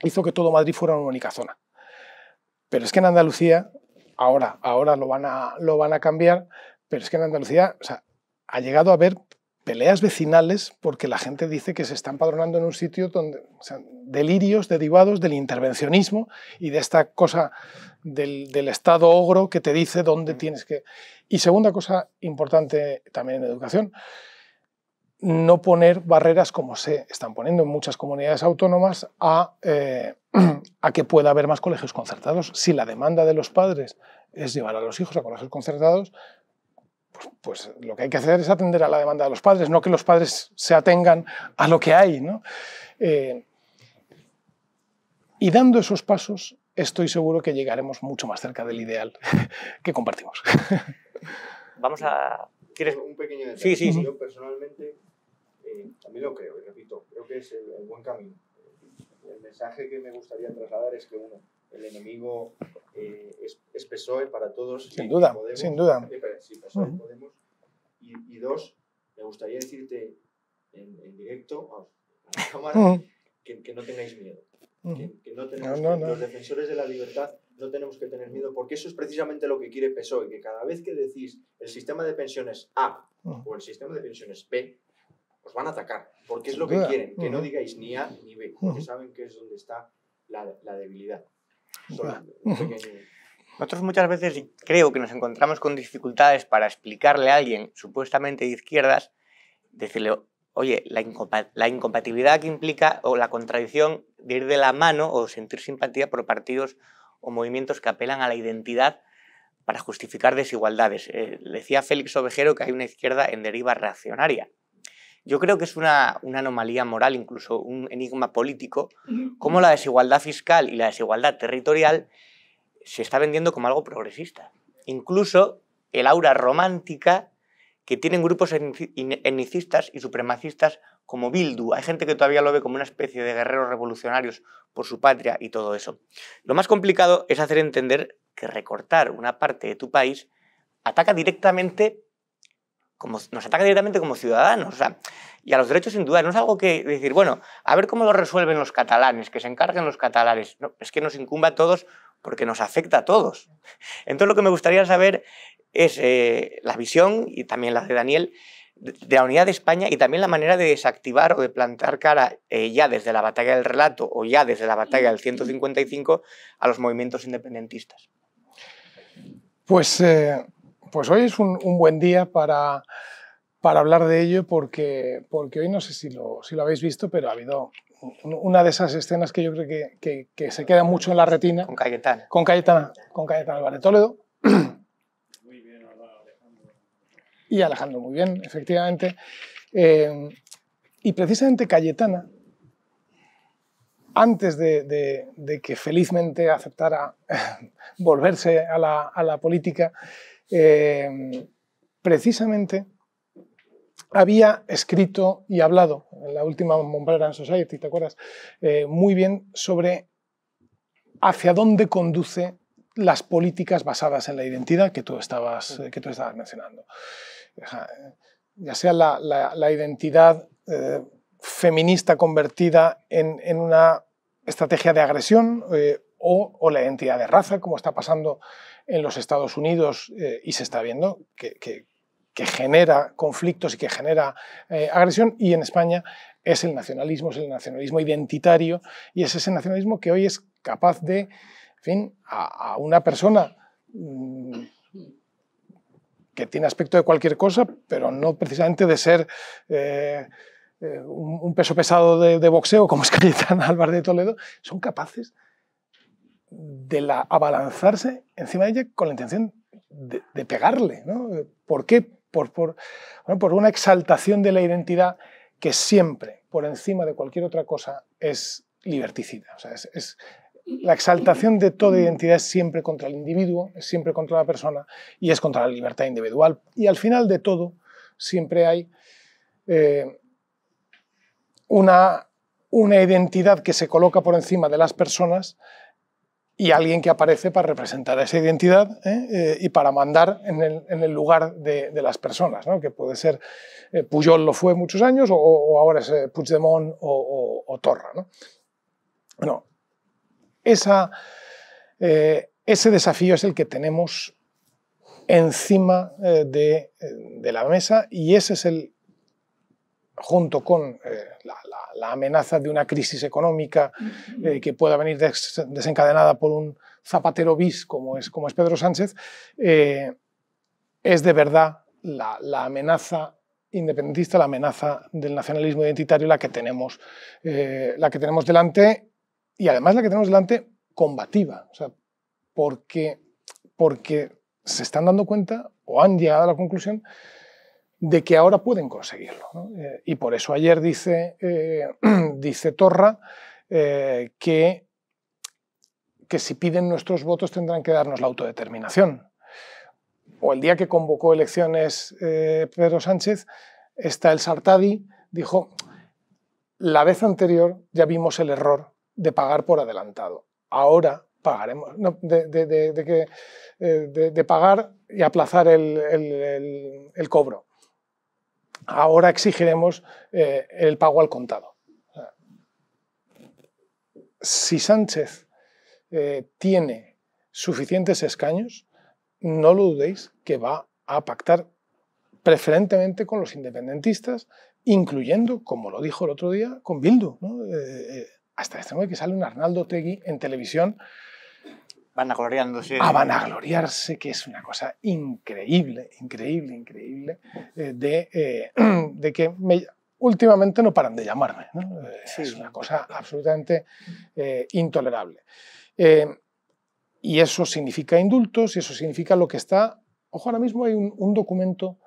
hizo que todo Madrid fuera una única zona. Pero es que en Andalucía, ahora lo van a cambiar, pero es que en Andalucía, o sea, ha llegado a haber peleas vecinales porque la gente dice que se está empadronando en un sitio donde, o sea, delirios derivados del intervencionismo y de esta cosa del Estado ogro que te dice dónde tienes que... Y segunda cosa importante también en educación, no poner barreras como se están poniendo en muchas comunidades autónomas a que pueda haber más colegios concertados. Si la demanda de los padres es llevar a los hijos a colegios concertados, pues lo que hay que hacer es atender a la demanda de los padres, no que los padres se atengan a lo que hay, ¿no? Y dando esos pasos, estoy seguro que llegaremos mucho más cerca del ideal que compartimos. Vamos a... ¿Quieres? Un pequeño detalle. Sí, sí, sí. Yo personalmente también lo creo, y repito, creo que es el buen camino. El mensaje que me gustaría trasladar es que, uno, el enemigo es PSOE para todos. Sin duda, Podemos, sin duda. Sí, PSOE Podemos. Y dos, me gustaría decirte en directo a la cámara que no tengáis miedo. Que no tenemos los defensores de la libertad no tenemos que tener miedo, porque eso es precisamente lo que quiere PSOE, que cada vez que decís el sistema de pensiones A o el sistema de pensiones B, os van a atacar, porque es lo que quieren, que no digáis ni A ni B, porque saben que es donde está la debilidad. Nosotros muchas veces creo que nos encontramos con dificultades para explicarle a alguien supuestamente de izquierdas, decirle, oye, la incompatibilidad que implica o la contradicción de ir de la mano o sentir simpatía por partidos o movimientos que apelan a la identidad para justificar desigualdades. Decía Félix Ovejero que hay una izquierda en deriva reaccionaria. Yo creo que es una anomalía moral, incluso un enigma político, cómo la desigualdad fiscal y la desigualdad territorial se está vendiendo como algo progresista. Incluso el aura romántica que tienen grupos etnicistas y supremacistas como Bildu. Hay gente que todavía lo ve como una especie de guerreros revolucionarios por su patria y todo eso. Lo más complicado es hacer entender que recortar una parte de tu país nos ataca directamente como ciudadanos. O sea, y a los derechos sin duda. No es algo que decir, bueno, a ver cómo lo resuelven los catalanes, que se encarguen los catalanes. No, es que nos incumbe a todos porque nos afecta a todos. Entonces lo que me gustaría saber es la visión, y también la de Daniel, de la unidad de España y también la manera de desactivar o de plantar cara ya desde la batalla del relato o ya desde la batalla del 155 a los movimientos independentistas. Pues hoy es un buen día para hablar de ello porque hoy no sé si lo habéis visto, pero ha habido una de esas escenas que yo creo que se queda mucho en la retina. Con Cayetana. Con Cayetana Álvarez de Toledo. Y Alejandro, muy bien, efectivamente. Y precisamente Cayetana, antes de que felizmente aceptara volverse a la política, precisamente había escrito y hablado en la última Montpellier Society, ¿te acuerdas? Muy bien sobre hacia dónde conduce las políticas basadas en la identidad que tú estabas mencionando. Ya sea la identidad feminista convertida en una estrategia de agresión o la identidad de raza, como está pasando en los Estados Unidos y se está viendo que genera conflictos y que genera agresión, y en España es el nacionalismo identitario, y es ese nacionalismo que hoy es capaz de, en fin, a una persona que tiene aspecto de cualquier cosa, pero no precisamente de ser un peso pesado de boxeo como es Cayetana Álvarez de Toledo, son capaces de abalanzarse encima de ella con la intención de pegarle, ¿no? ¿Por qué? Por una exaltación de la identidad que siempre, por encima de cualquier otra cosa, es liberticida. O sea, la exaltación de toda identidad es siempre contra el individuo, es siempre contra la persona y es contra la libertad individual. Y al final de todo siempre hay una identidad que se coloca por encima de las personas y alguien que aparece para representar esa identidad y para mandar en el lugar de las personas, ¿no? Que puede ser Pujol lo fue muchos años o ahora es Puigdemont o Torra, ¿no? Bueno, ese desafío es el que tenemos encima de la mesa, y ese es junto con la amenaza de una crisis económica que pueda venir desencadenada por un Zapatero bis como es Pedro Sánchez, es de verdad la amenaza independentista, la amenaza del nacionalismo identitario, la que tenemos delante, y además la que tenemos delante combativa, o sea, porque se están dando cuenta o han llegado a la conclusión de que ahora pueden conseguirlo, ¿no? Y por eso ayer dice Torra que si piden nuestros votos tendrán que darnos la autodeterminación. O el día que convocó elecciones Pedro Sánchez, el Sartadi dijo: la vez anterior ya vimos el error de pagar por adelantado, ahora pagaremos, no, de pagar y aplazar el cobro. Ahora exigiremos el pago al contado. O sea, si Sánchez tiene suficientes escaños, no lo dudéis que va a pactar preferentemente con los independentistas, incluyendo, como lo dijo el otro día, con Bildu, ¿no? Hasta el extremo de que sale un Arnaldo Otegi en televisión vanagloriándose. A vanagloriarse, que es una cosa increíble, de que últimamente no paran de llamarme, ¿no? Sí. Es una cosa absolutamente intolerable. Y eso significa indultos, y eso significa lo que está... Ojo, ahora mismo hay un documento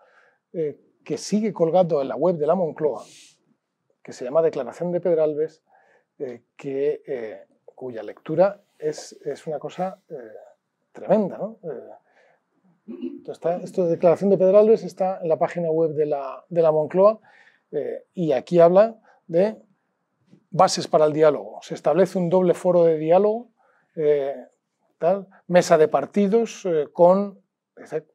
que sigue colgado en la web de la Moncloa, que se llama Declaración de Pedralbes, cuya lectura es una cosa tremenda, ¿no? Esto de Declaración de Pedralbes está en la página web de la Moncloa, y aquí habla de bases para el diálogo. Se establece un doble foro de diálogo, mesa de partidos,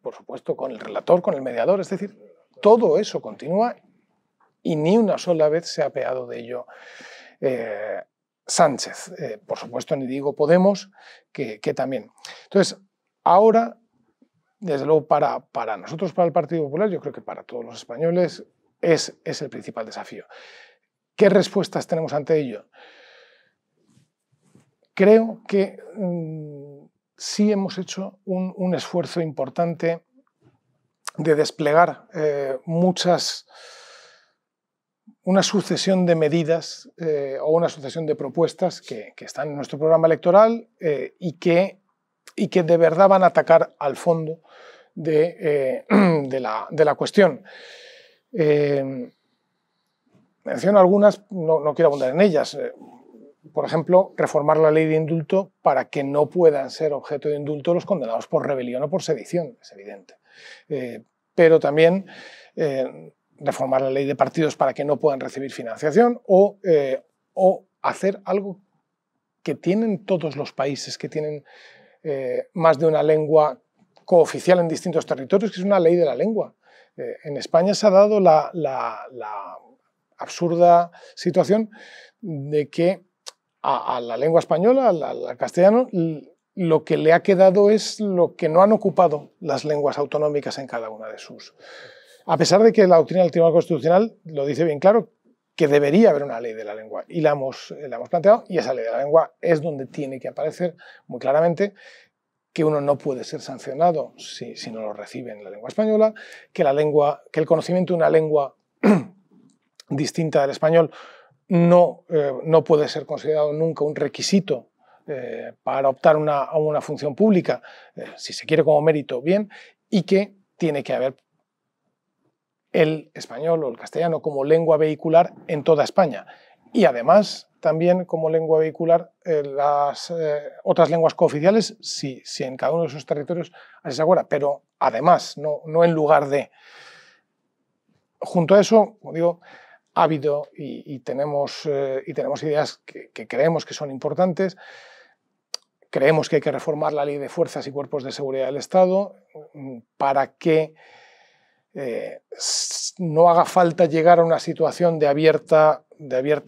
por supuesto, con el relator, con el mediador, es decir, todo eso continúa y ni una sola vez se ha apeado de ello Sánchez. Por supuesto, ni digo Podemos, que también. Entonces, ahora, desde luego, para nosotros, para el Partido Popular, yo creo que para todos los españoles, es el principal desafío. ¿Qué respuestas tenemos ante ello? Creo que sí hemos hecho un esfuerzo importante de desplegar una sucesión de medidas o una sucesión de propuestas que están en nuestro programa electoral y que de verdad van a atacar al fondo de la cuestión. Menciono algunas, no quiero abundar en ellas. Por ejemplo, reformar la ley de indulto para que no puedan ser objeto de indulto los condenados por rebelión o por sedición, es evidente. Pero también reformar la ley de partidos para que no puedan recibir financiación o hacer algo que tienen todos los países que tienen más de una lengua cooficial en distintos territorios, que es una ley de la lengua. En España se ha dado la absurda situación de que a la lengua española, al castellano, lo que le ha quedado es lo que no han ocupado las lenguas autonómicas en cada una de sus. A pesar de que la doctrina del Tribunal Constitucional lo dice bien claro, que debería haber una ley de la lengua, y la hemos planteado, y esa ley de la lengua es donde tiene que aparecer muy claramente que uno no puede ser sancionado si no lo recibe en la lengua española, que el conocimiento de una lengua distinta del español no puede ser considerado nunca un requisito para optar a una función pública, si se quiere como mérito, bien, y que tiene que haber el español o el castellano como lengua vehicular en toda España. Y además, también como lengua vehicular, las otras lenguas cooficiales, si en cada uno de esos territorios así se acuerda, pero además, no en lugar de. Junto a eso, como digo, ha habido y tenemos ideas que creemos que son importantes. Creemos que hay que reformar la ley de fuerzas y cuerpos de seguridad del Estado para que no haga falta llegar a una situación de abierta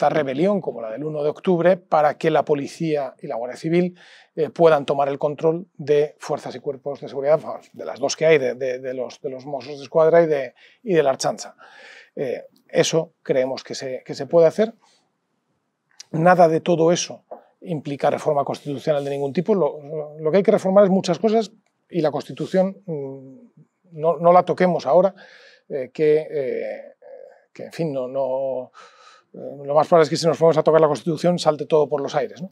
rebelión como la del 1 de octubre para que la policía y la Guardia Civil puedan tomar el control de fuerzas y cuerpos de seguridad, de las dos que hay, de los Mossos de Escuadra y de la Ertzaintza. Eso creemos que se puede hacer. Nada de todo eso implica reforma constitucional de ningún tipo. Lo que hay que reformar es muchas cosas y la Constitución no la toquemos ahora, que en fin, lo más probable es que si nos ponemos a tocar la Constitución salte todo por los aires, ¿no?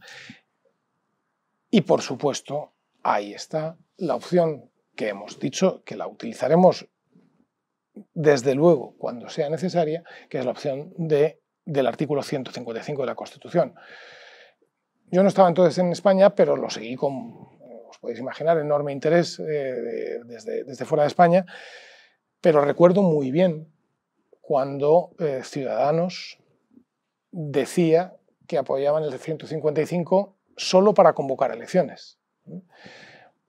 Y por supuesto, ahí está la opción que hemos dicho que la utilizaremos desde luego cuando sea necesaria, que es la opción del artículo 155 de la Constitución. Yo no estaba entonces en España, pero lo seguí con, os podéis imaginar, enorme interés desde fuera de España, pero recuerdo muy bien cuando Ciudadanos decía que apoyaban el 155 solo para convocar elecciones.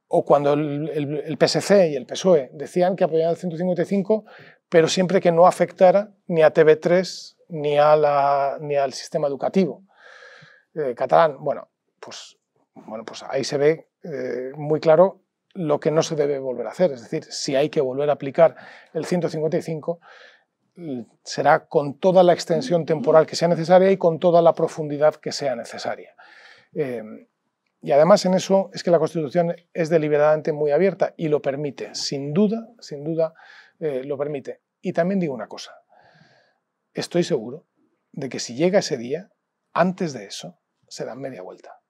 O cuando el PSC y el PSOE decían que apoyaban el 155, pero siempre que no afectara ni a TV3 ni al sistema educativo catalán. Bueno, pues ahí se ve muy claro lo que no se debe volver a hacer. Es decir, si hay que volver a aplicar el 155, será con toda la extensión temporal que sea necesaria y con toda la profundidad que sea necesaria. Y además en eso es que la Constitución es deliberadamente muy abierta y lo permite, sin duda lo permite. Y también digo una cosa, estoy seguro de que si llega ese día, antes de eso, se dan media vuelta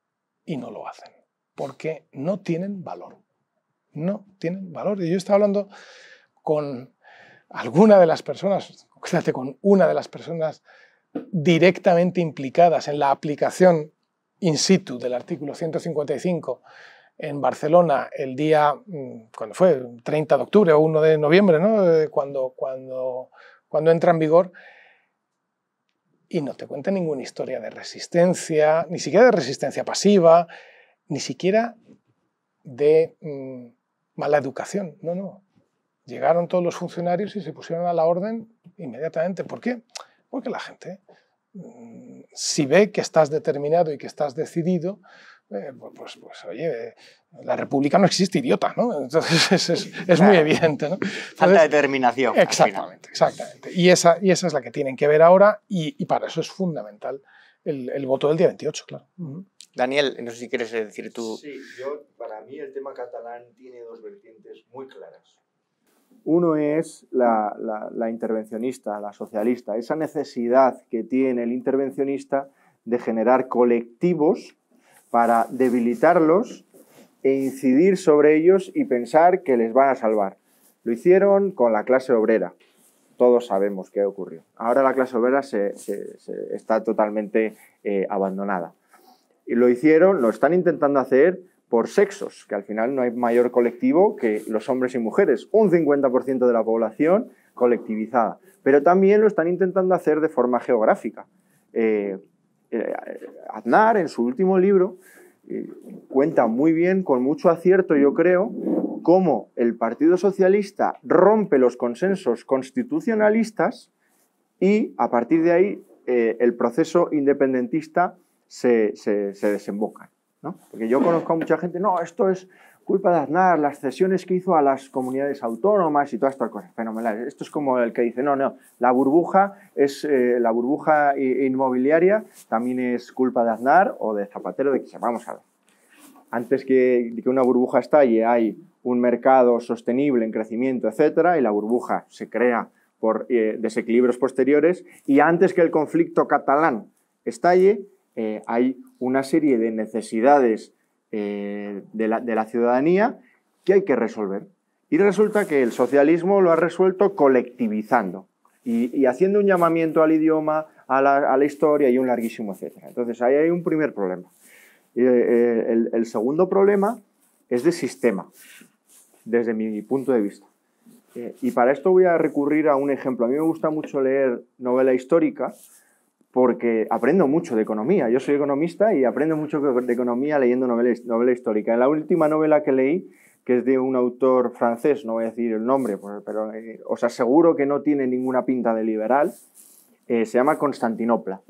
y no lo hacen, porque no tienen valor. No tienen valor. Y yo estaba hablando con alguna de las personas, concretamente con una de las personas directamente implicadas en la aplicación in situ del artículo 155 en Barcelona el día, cuando fue, 30 de octubre o 1 de noviembre, ¿no? cuando entra en vigor, y no te cuenta ninguna historia de resistencia, ni siquiera de resistencia pasiva, ni siquiera de mala educación, no. Llegaron todos los funcionarios y se pusieron a la orden inmediatamente. ¿Por qué? Porque la gente, si ve que estás determinado y que estás decidido, pues oye, la república no existe, idiota, ¿no? Entonces es muy evidente, ¿no? Entonces, falta de determinación. Exactamente. Y esa es la que tienen que ver ahora y para eso es fundamental el voto del día 28, claro. Daniel, no sé si quieres decir tú. Sí, para mí el tema catalán tiene dos vertientes muy claras. Uno es la intervencionista, la socialista, esa necesidad que tiene el intervencionista de generar colectivos para debilitarlos e incidir sobre ellos y pensar que les van a salvar. Lo hicieron con la clase obrera. Todos sabemos qué ocurrió. Ahora la clase obrera está totalmente abandonada. Y lo están intentando hacer por sexos, que al final no hay mayor colectivo que los hombres y mujeres, un 50% de la población colectivizada. Pero también lo están intentando hacer de forma geográfica. Aznar, en su último libro, cuenta muy bien, con mucho acierto, yo creo, cómo el Partido Socialista rompe los consensos constitucionalistas y, a partir de ahí, el proceso independentista se desemboca, ¿no? Porque yo conozco a mucha gente, no, esto es culpa de Aznar, las cesiones que hizo a las comunidades autónomas y todas estas cosas fenomenales. Esto es como el que dice, no, la burbuja inmobiliaria también es culpa de Aznar o de Zapatero, de que vamos a ver. Antes que una burbuja estalle hay un mercado sostenible en crecimiento, etcétera, y la burbuja se crea por desequilibrios posteriores, y antes que el conflicto catalán estalle, hay una serie de necesidades de la ciudadanía que hay que resolver. Y resulta que el socialismo lo ha resuelto colectivizando y haciendo un llamamiento al idioma, a la historia y un larguísimo etcétera. Entonces ahí hay un primer problema. El segundo problema es de sistema, desde mi punto de vista. Y para esto voy a recurrir a un ejemplo. A mí me gusta mucho leer novela histórica, porque aprendo mucho de economía. Yo soy economista y aprendo mucho de economía leyendo novela histórica. En la última novela que leí, que es de un autor francés, no voy a decir el nombre, pero os aseguro que no tiene ninguna pinta de liberal, se llama Constantinopla.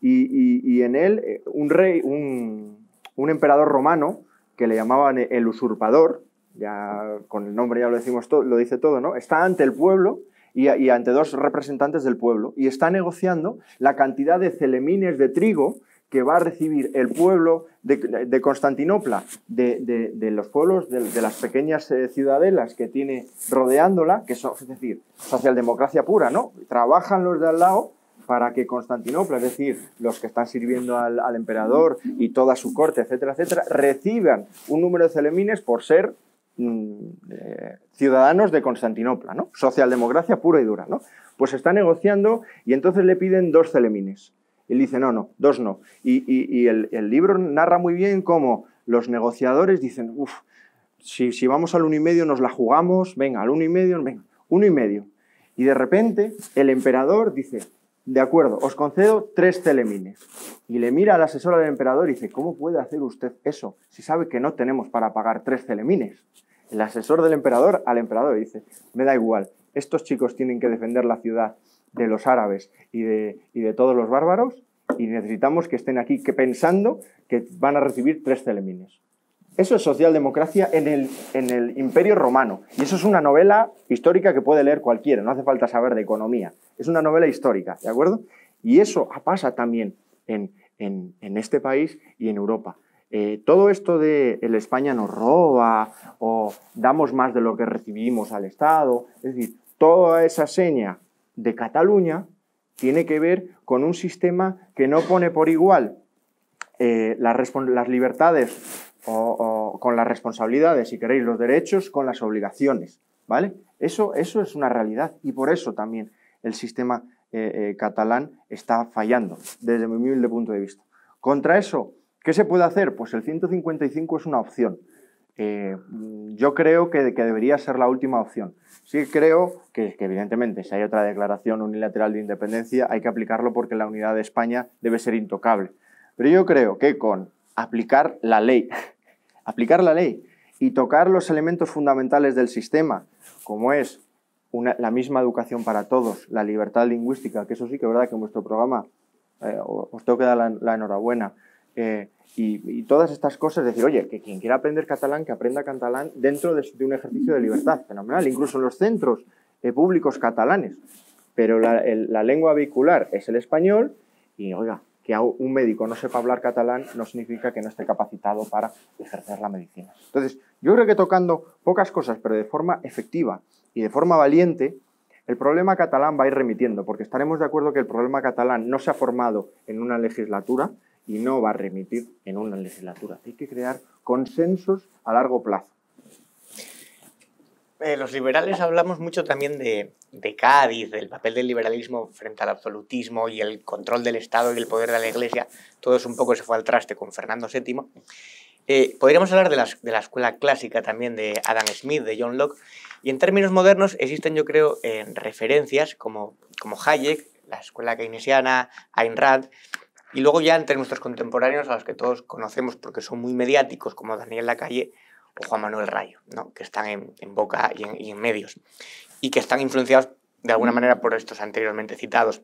Y en él, un emperador romano, que le llamaban el usurpador, ya con el nombre ya lo decimos todo, lo dice todo, ¿no? Está ante el pueblo y ante dos representantes del pueblo, y está negociando la cantidad de celemines de trigo que va a recibir el pueblo de Constantinopla, de los pueblos, de las pequeñas ciudadelas que tiene rodeándola, que son, es decir, socialdemocracia pura, ¿no? Trabajan los de al lado para que Constantinopla, es decir, los que están sirviendo al emperador y toda su corte, etcétera, etcétera, reciban un número de celemines por ser ciudadanos de Constantinopla, ¿no? Socialdemocracia pura y dura, ¿no? Pues está negociando y entonces le piden 2 celemines. Y él dice, no, 2 no. Y el libro narra muy bien cómo los negociadores dicen, uff, si vamos al 1,5 nos la jugamos, venga, al 1,5, venga, 1,5. Y de repente el emperador dice, de acuerdo, os concedo 3 celemines. Y le mira al asesor del emperador y dice, ¿cómo puede hacer usted eso si sabe que no tenemos para pagar 3 celemines? El asesor del emperador al emperador dice, me da igual, estos chicos tienen que defender la ciudad de los árabes y de todos los bárbaros y necesitamos que estén aquí pensando que van a recibir 3 celemines. Eso es socialdemocracia en el Imperio Romano. Y eso es una novela histórica que puede leer cualquiera, no hace falta saber de economía. Es una novela histórica, ¿de acuerdo? Y eso pasa también en este país y en Europa. Todo esto de el España nos roba o damos más de lo que recibimos al Estado, es decir, toda esa seña de Cataluña tiene que ver con un sistema que no pone por igual las libertades o con las responsabilidades, si queréis, los derechos con las obligaciones, ¿vale? Eso es una realidad y por eso también el sistema catalán está fallando, desde mi humilde punto de vista. Contra eso, ¿qué se puede hacer? Pues el 155 es una opción. Yo creo que debería ser la última opción. Sí creo que evidentemente, si hay otra declaración unilateral de independencia, hay que aplicarlo porque la unidad de España debe ser intocable. Pero yo creo que con aplicar la ley y tocar los elementos fundamentales del sistema, como es la misma educación para todos, la libertad lingüística, que eso sí que es verdad que en vuestro programa os tengo que dar la enhorabuena, y todas estas cosas, decir, oye, que quien quiera aprender catalán, que aprenda catalán dentro de un ejercicio de libertad, fenomenal, incluso en los centros públicos catalanes, pero la lengua vehicular es el español y, oiga, que un médico no sepa hablar catalán no significa que no esté capacitado para ejercer la medicina. Entonces, yo creo que tocando pocas cosas, pero de forma efectiva y de forma valiente, el problema catalán va a ir remitiendo, porque estaremos de acuerdo que el problema catalán no se ha formado en una legislatura y no va a remitir en una legislatura. Hay que crear consensos a largo plazo. Los liberales hablamos mucho también de Cádiz, del papel del liberalismo frente al absolutismo y el control del Estado y el poder de la Iglesia. Todo eso un poco se fue al traste con Fernando VII. Podríamos hablar de la escuela clásica también de Adam Smith, de John Locke. Y en términos modernos existen, yo creo, referencias como Hayek, la escuela keynesiana, Ayn Rand, y luego ya entre nuestros contemporáneos, a los que todos conocemos porque son muy mediáticos, como Daniel Lacalle o Juan Manuel Rayo, ¿no? Que están en boca y en medios, y que están influenciados de alguna manera por estos anteriormente citados.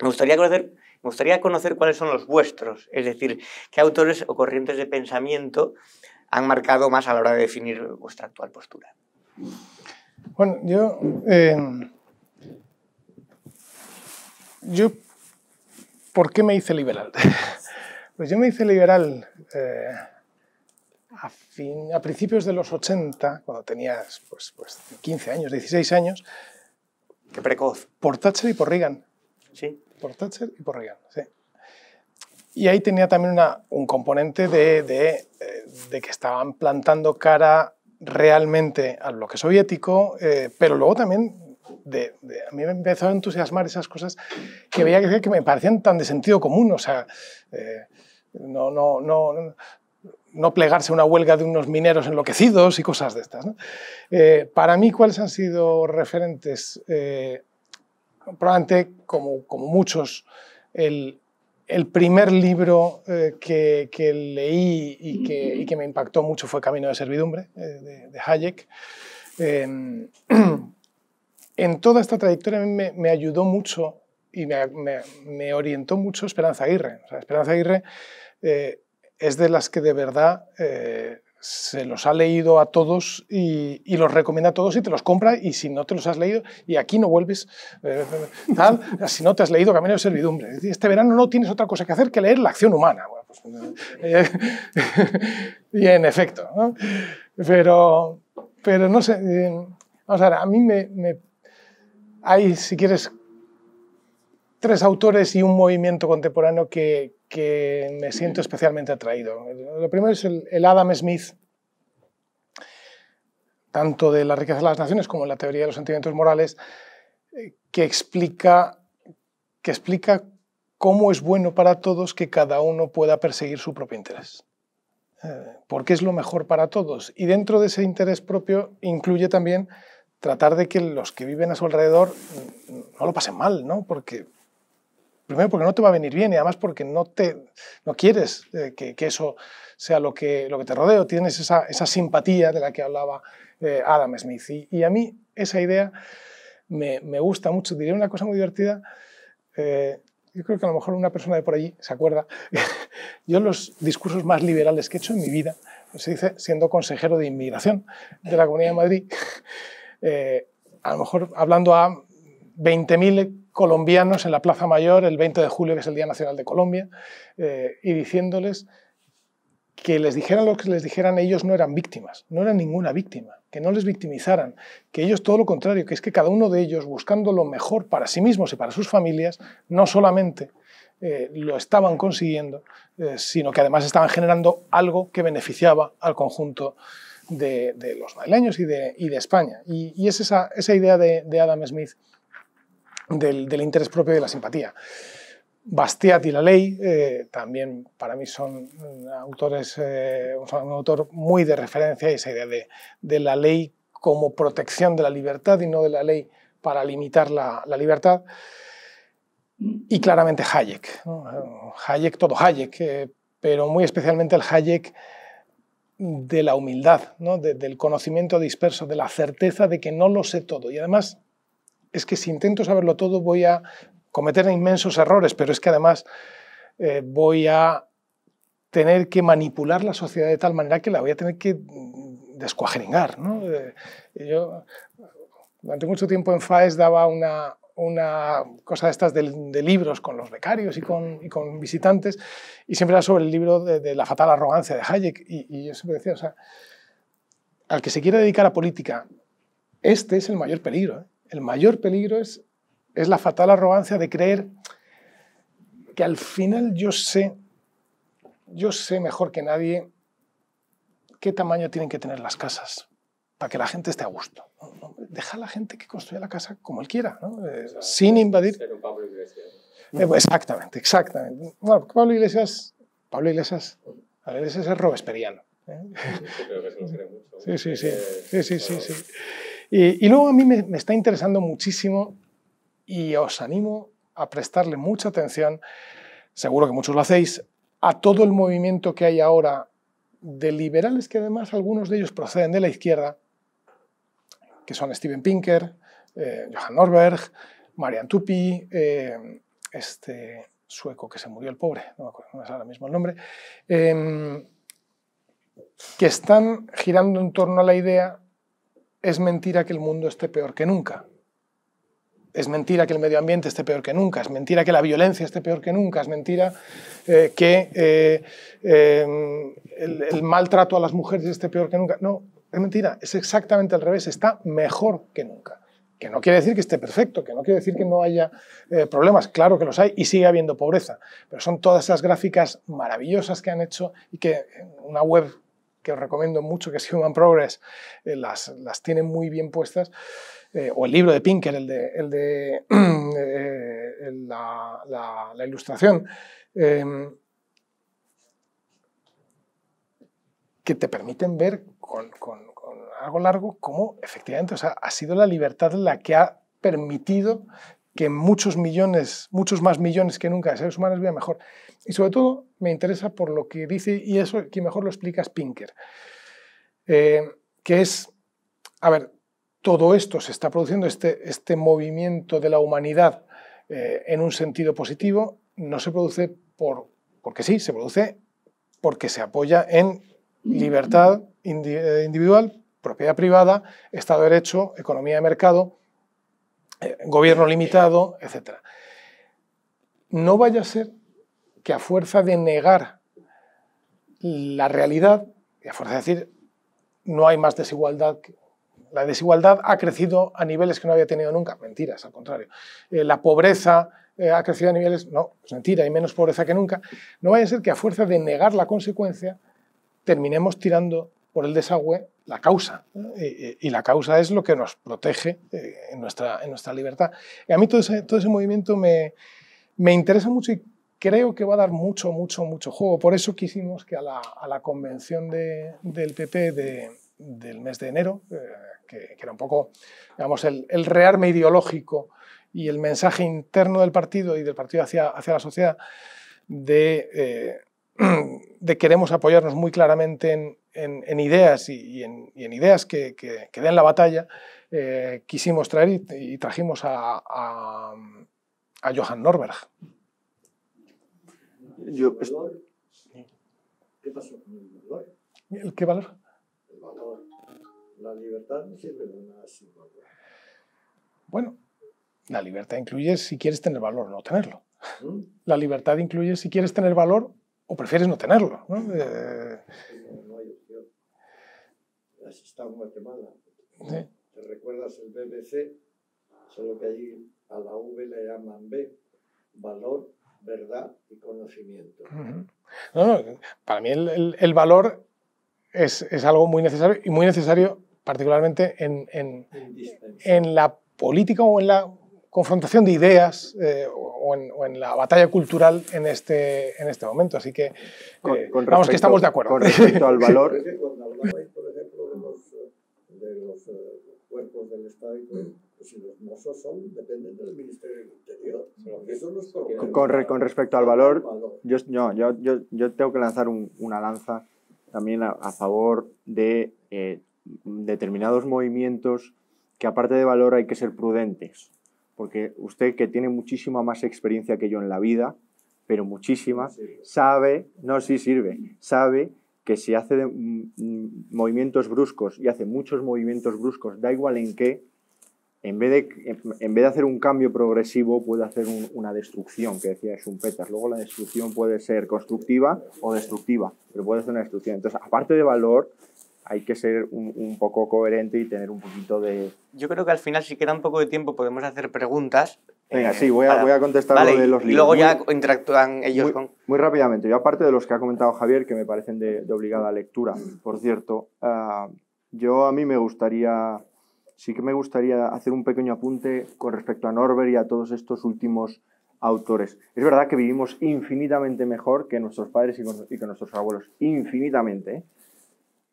Me gustaría conocer cuáles son los vuestros, es decir, qué autores o corrientes de pensamiento han marcado más a la hora de definir vuestra actual postura. Bueno, yo ¿por qué me hice liberal? Pues yo me hice liberal a principios de los 80, cuando tenías pues 15 años, 16 años. Qué precoz. Por Thatcher y por Reagan. Sí. Por Thatcher y por Reagan, sí. Y ahí tenía también un componente de que estaban plantando cara realmente al bloque soviético, pero luego también a mí me empezó a entusiasmar esas cosas que veía que me parecían tan de sentido común, o sea, no plegarse a una huelga de unos mineros enloquecidos y cosas de estas, ¿no? Para mí, ¿cuáles han sido referentes? Probablemente, como muchos, el primer libro que leí y que me impactó mucho fue Camino de servidumbre, de Hayek. En toda esta trayectoria a mí me ayudó mucho y me orientó mucho Esperanza Aguirre. O sea, Esperanza Aguirre es de las que de verdad se los ha leído a todos y los recomienda a todos y te los compra, y si no te los has leído, y aquí no vuelves, tal, si no te has leído Camino de Servidumbre. Este verano no tienes otra cosa que hacer que leer La acción humana. Bueno, pues, y en efecto, ¿no? Pero no sé, vamos a ver, a mí hay, si quieres, 3 autores y un movimiento contemporáneo que me siento especialmente atraído. Lo primero es el Adam Smith, tanto de La riqueza de las naciones como en la teoría de los sentimientos morales, que explica cómo es bueno para todos que cada uno pueda perseguir su propio interés. Porque es lo mejor para todos. Y dentro de ese interés propio incluye también tratar de que los que viven a su alrededor no lo pasen mal, ¿no? Primero porque no te va a venir bien, y además porque no quieres que eso sea lo que te rodea, o tienes esa simpatía de la que hablaba Adam Smith. Y a mí esa idea me gusta mucho. Diré una cosa muy divertida. Yo creo que a lo mejor una persona de por allí se acuerda. Yo los discursos más liberales que he hecho en mi vida, se dice siendo consejero de inmigración de la Comunidad de Madrid, a lo mejor hablando a 20.000 colombianos en la Plaza Mayor el 20 de julio, que es el Día Nacional de Colombia, y diciéndoles que les dijeran lo que les dijeran, ellos no eran víctimas, no eran ninguna víctima, que no les victimizaran, que ellos todo lo contrario, que es que cada uno de ellos, buscando lo mejor para sí mismos y para sus familias, no solamente lo estaban consiguiendo, sino que además estaban generando algo que beneficiaba al conjunto de los madrileños y de España. Y es esa idea de Adam Smith del interés propio y de la simpatía. Bastiat y Lalley también para mí son autores, un autor muy de referencia, y esa idea de la ley como protección de la libertad y no de la ley para limitar la libertad. Y claramente Hayek, ¿no? Todo Hayek, pero muy especialmente el Hayek de la humildad, ¿no? Del conocimiento disperso, de la certeza de que no lo sé todo. Y además es que si intento saberlo todo voy a cometer inmensos errores, pero es que además voy a tener que manipular la sociedad de tal manera que la voy a tener que descuajeringar, ¿no? Yo durante mucho tiempo en FAES daba una cosa de estas de libros con los becarios y con visitantes, y siempre era sobre el libro de La fatal arrogancia de Hayek, y yo siempre decía, o sea, al que se quiere dedicar a política, este es el mayor peligro, ¿eh? El mayor peligro es la fatal arrogancia de creer que al final yo sé mejor que nadie qué tamaño tienen que tener las casas para que la gente esté a gusto. Deja a la gente que construya la casa como él quiera, ¿no? Sin invadir. Ser un Pablo Iglesias. Exactamente. Bueno, Pablo Iglesias es robesperiano. Yo creo que se lo quiere mucho. Sí. Y luego a mí me está interesando muchísimo, y os animo a prestarle mucha atención, seguro que muchos lo hacéis, a todo el movimiento que hay ahora de liberales, que además algunos de ellos proceden de la izquierda, que son Steven Pinker, Johan Norberg, Marian Tupy, este sueco que se murió, el pobre, no me acuerdo, no me sale ahora mismo el nombre, que están girando en torno a la idea: es mentira que el mundo esté peor que nunca. Es mentira que el medio ambiente esté peor que nunca. Es mentira que la violencia esté peor que nunca. Es mentira que el maltrato a las mujeres esté peor que nunca. No, es mentira. Es exactamente al revés. Está mejor que nunca. Que no quiere decir que esté perfecto, que no quiere decir que no haya problemas. Claro que los hay, y sigue habiendo pobreza. Pero son todas esas gráficas maravillosas que han hecho, y que una web que os recomiendo mucho, que es Human Progress, las tienen muy bien puestas, o el libro de Pinker, la ilustración, que te permiten ver con algo largo cómo efectivamente, o sea, ha sido la libertad la que ha permitido que muchos más millones que nunca de seres humanos vivan mejor. Y sobre todo me interesa por lo que dice, y eso quien mejor lo explica es Pinker, que es, a ver, todo esto se está produciendo, este movimiento de la humanidad en un sentido positivo, no se produce porque sí, se produce porque se apoya en libertad individual, propiedad privada, Estado de Derecho, economía de mercado, gobierno limitado, etc. No vaya a ser que a fuerza de negar la realidad, y a fuerza de decir no hay más desigualdad, la desigualdad ha crecido a niveles que no había tenido nunca, mentiras, al contrario. La pobreza ha crecido a niveles, no, es mentira, hay menos pobreza que nunca. No vaya a ser que a fuerza de negar la consecuencia terminemos tirando por el desagüe la causa, ¿no? Y la causa es lo que nos protege en nuestra libertad. Y a mí todo ese movimiento me interesa mucho y creo que va a dar mucho juego. Por eso quisimos que a la convención del PP del mes de enero, que era un poco, digamos, el rearme ideológico y el mensaje interno del partido y del partido hacia la sociedad de queremos apoyarnos muy claramente en ideas y en ideas que den la batalla, quisimos traer y trajimos a Johan Norberg. ¿Qué pasó con el valor? ¿Qué valor? El valor. La libertad no sirve de nada sin valor. Bueno, la libertad incluye si quieres tener valor o no tenerlo. La libertad incluye si quieres tener valor o prefieres no tenerlo, ¿no? No hay opción. Has estado en Guatemala. Sí. ¿Te recuerdas el BBC? Solo que allí a la V le llaman B. Valor, verdad y conocimiento. No, para mí el valor es algo muy necesario y muy necesario particularmente en la política o en la confrontación de ideas o en la batalla cultural en este momento. Así que vamos, que estamos de acuerdo. Con respecto al valor... Es que cuando hablabais, por ejemplo, de los cuerpos del Estado y todo, pues si los mozos dependen del Ministerio del Interior. Eso no es con respecto al valor, yo tengo que lanzar una lanza también a favor de determinados movimientos que, aparte de valor, hay que ser prudentes. Porque usted, que tiene muchísima más experiencia que yo en la vida, pero muchísima, sabe que si hace movimientos bruscos y hace muchos movimientos bruscos, da igual en qué, en vez de hacer un cambio progresivo, puede hacer una destrucción, que decía Schumpeter. Luego la destrucción puede ser constructiva o destructiva, pero puede ser una destrucción. Entonces, aparte de valor, hay que ser un poco coherente y tener un poquito de... Yo creo que al final, si queda un poco de tiempo, podemos hacer preguntas. Venga, sí, voy a contestar vale, lo de los libros. Y luego ya interactúan ellos muy rápidamente. Yo, aparte de los que ha comentado Javier, que me parecen de obligada lectura, por cierto, a mí me gustaría... Sí que me gustaría hacer un pequeño apunte con respecto a Norberg y a todos estos últimos autores. Es verdad que vivimos infinitamente mejor que nuestros padres y que nuestros abuelos. Infinitamente, ¿eh?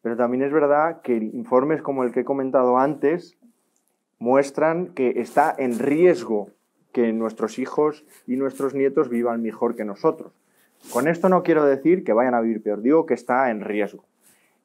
Pero también es verdad que informes como el que he comentado antes muestran que está en riesgo que nuestros hijos y nuestros nietos vivan mejor que nosotros. Con esto no quiero decir que vayan a vivir peor, digo que está en riesgo.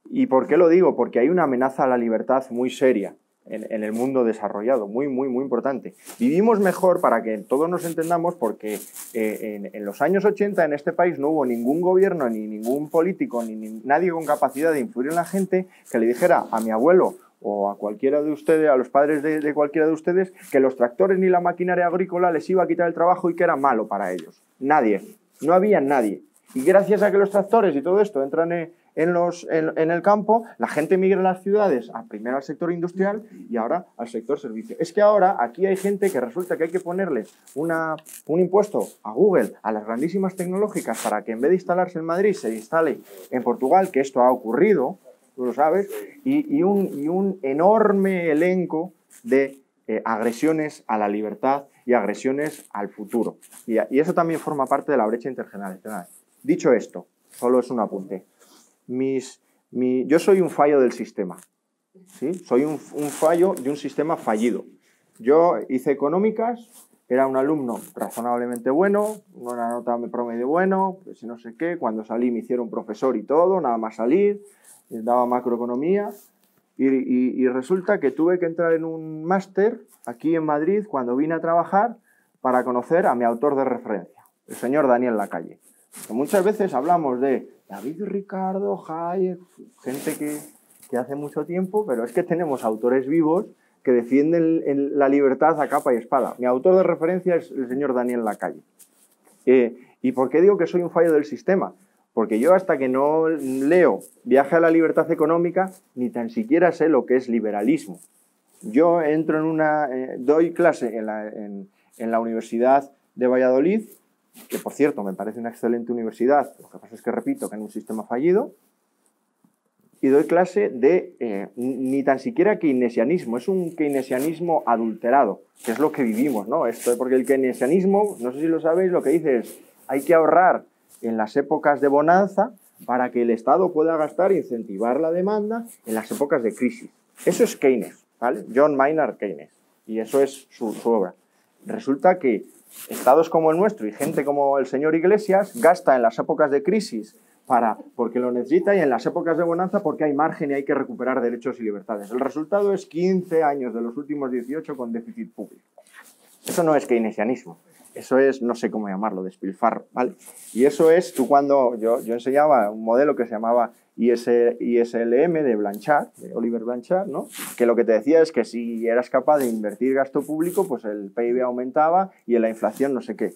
¿Y por qué lo digo? Porque hay una amenaza a la libertad muy seria en el mundo desarrollado, muy importante. Vivimos mejor, para que todos nos entendamos, porque en los años 80 en este país no hubo ningún gobierno, ni ningún político, ni nadie con capacidad de influir en la gente que le dijera a mi abuelo o a cualquiera de ustedes, a los padres de cualquiera de ustedes, que los tractores ni la maquinaria agrícola les iba a quitar el trabajo y que era malo para ellos. Nadie. No había nadie. Y gracias a que los tractores y todo esto entran en el campo, la gente migra a las ciudades, primero al sector industrial y ahora al sector servicio. Es que ahora aquí hay gente que resulta que hay que ponerle un impuesto a Google, a las grandísimas tecnológicas, para que en vez de instalarse en Madrid se instale en Portugal, que esto ha ocurrido, tú lo sabes, y un enorme elenco de agresiones a la libertad y agresiones al futuro. Y eso también forma parte de la brecha intergeneracional. Dicho esto, solo es un apunte. Yo soy un fallo del sistema, ¿sí? Soy un fallo de un sistema fallido. Yo hice económicas, era un alumno razonablemente bueno, una nota promedio bueno, pues no sé qué, cuando salí me hicieron profesor y todo, nada más salir, daba macroeconomía y resulta que tuve que entrar en un máster aquí en Madrid cuando vine a trabajar para conocer a mi autor de referencia, el señor Daniel Lacalle. Que muchas veces hablamos de David Ricardo, Hayek, gente que hace mucho tiempo, pero es que tenemos autores vivos que defienden la libertad a capa y espada. Mi autor de referencia es el señor Daniel Lacalle. ¿Y por qué digo que soy un fallo del sistema? Porque yo hasta que no leo Viaje a la libertad económica, ni tan siquiera sé lo que es liberalismo. Yo entro doy clase en la Universidad de Valladolid, que por cierto me parece una excelente universidad, lo que pasa es que repito que en un sistema fallido, y doy clase de ni tan siquiera keynesianismo, es un keynesianismo adulterado, que es lo que vivimos, ¿no? Porque el keynesianismo, no sé si lo sabéis, lo que dice es hay que ahorrar en las épocas de bonanza para que el Estado pueda gastar e incentivar la demanda en las épocas de crisis. Eso es Keynes, ¿vale? John Maynard Keynes, y eso es su obra. Resulta que estados como el nuestro y gente como el señor Iglesias gasta en las épocas de crisis porque lo necesita y en las épocas de bonanza porque hay margen y hay que recuperar derechos y libertades. El resultado es 15 años de los últimos 18 con déficit público. Eso no es keynesianismo. Eso es, no sé cómo llamarlo, despilfarro, ¿vale? Y eso es, cuando yo enseñaba un modelo que se llamaba ISLM de Blanchard, de Oliver Blanchard, ¿no? Que lo que te decía es que si eras capaz de invertir gasto público, pues el PIB aumentaba y en la inflación no sé qué.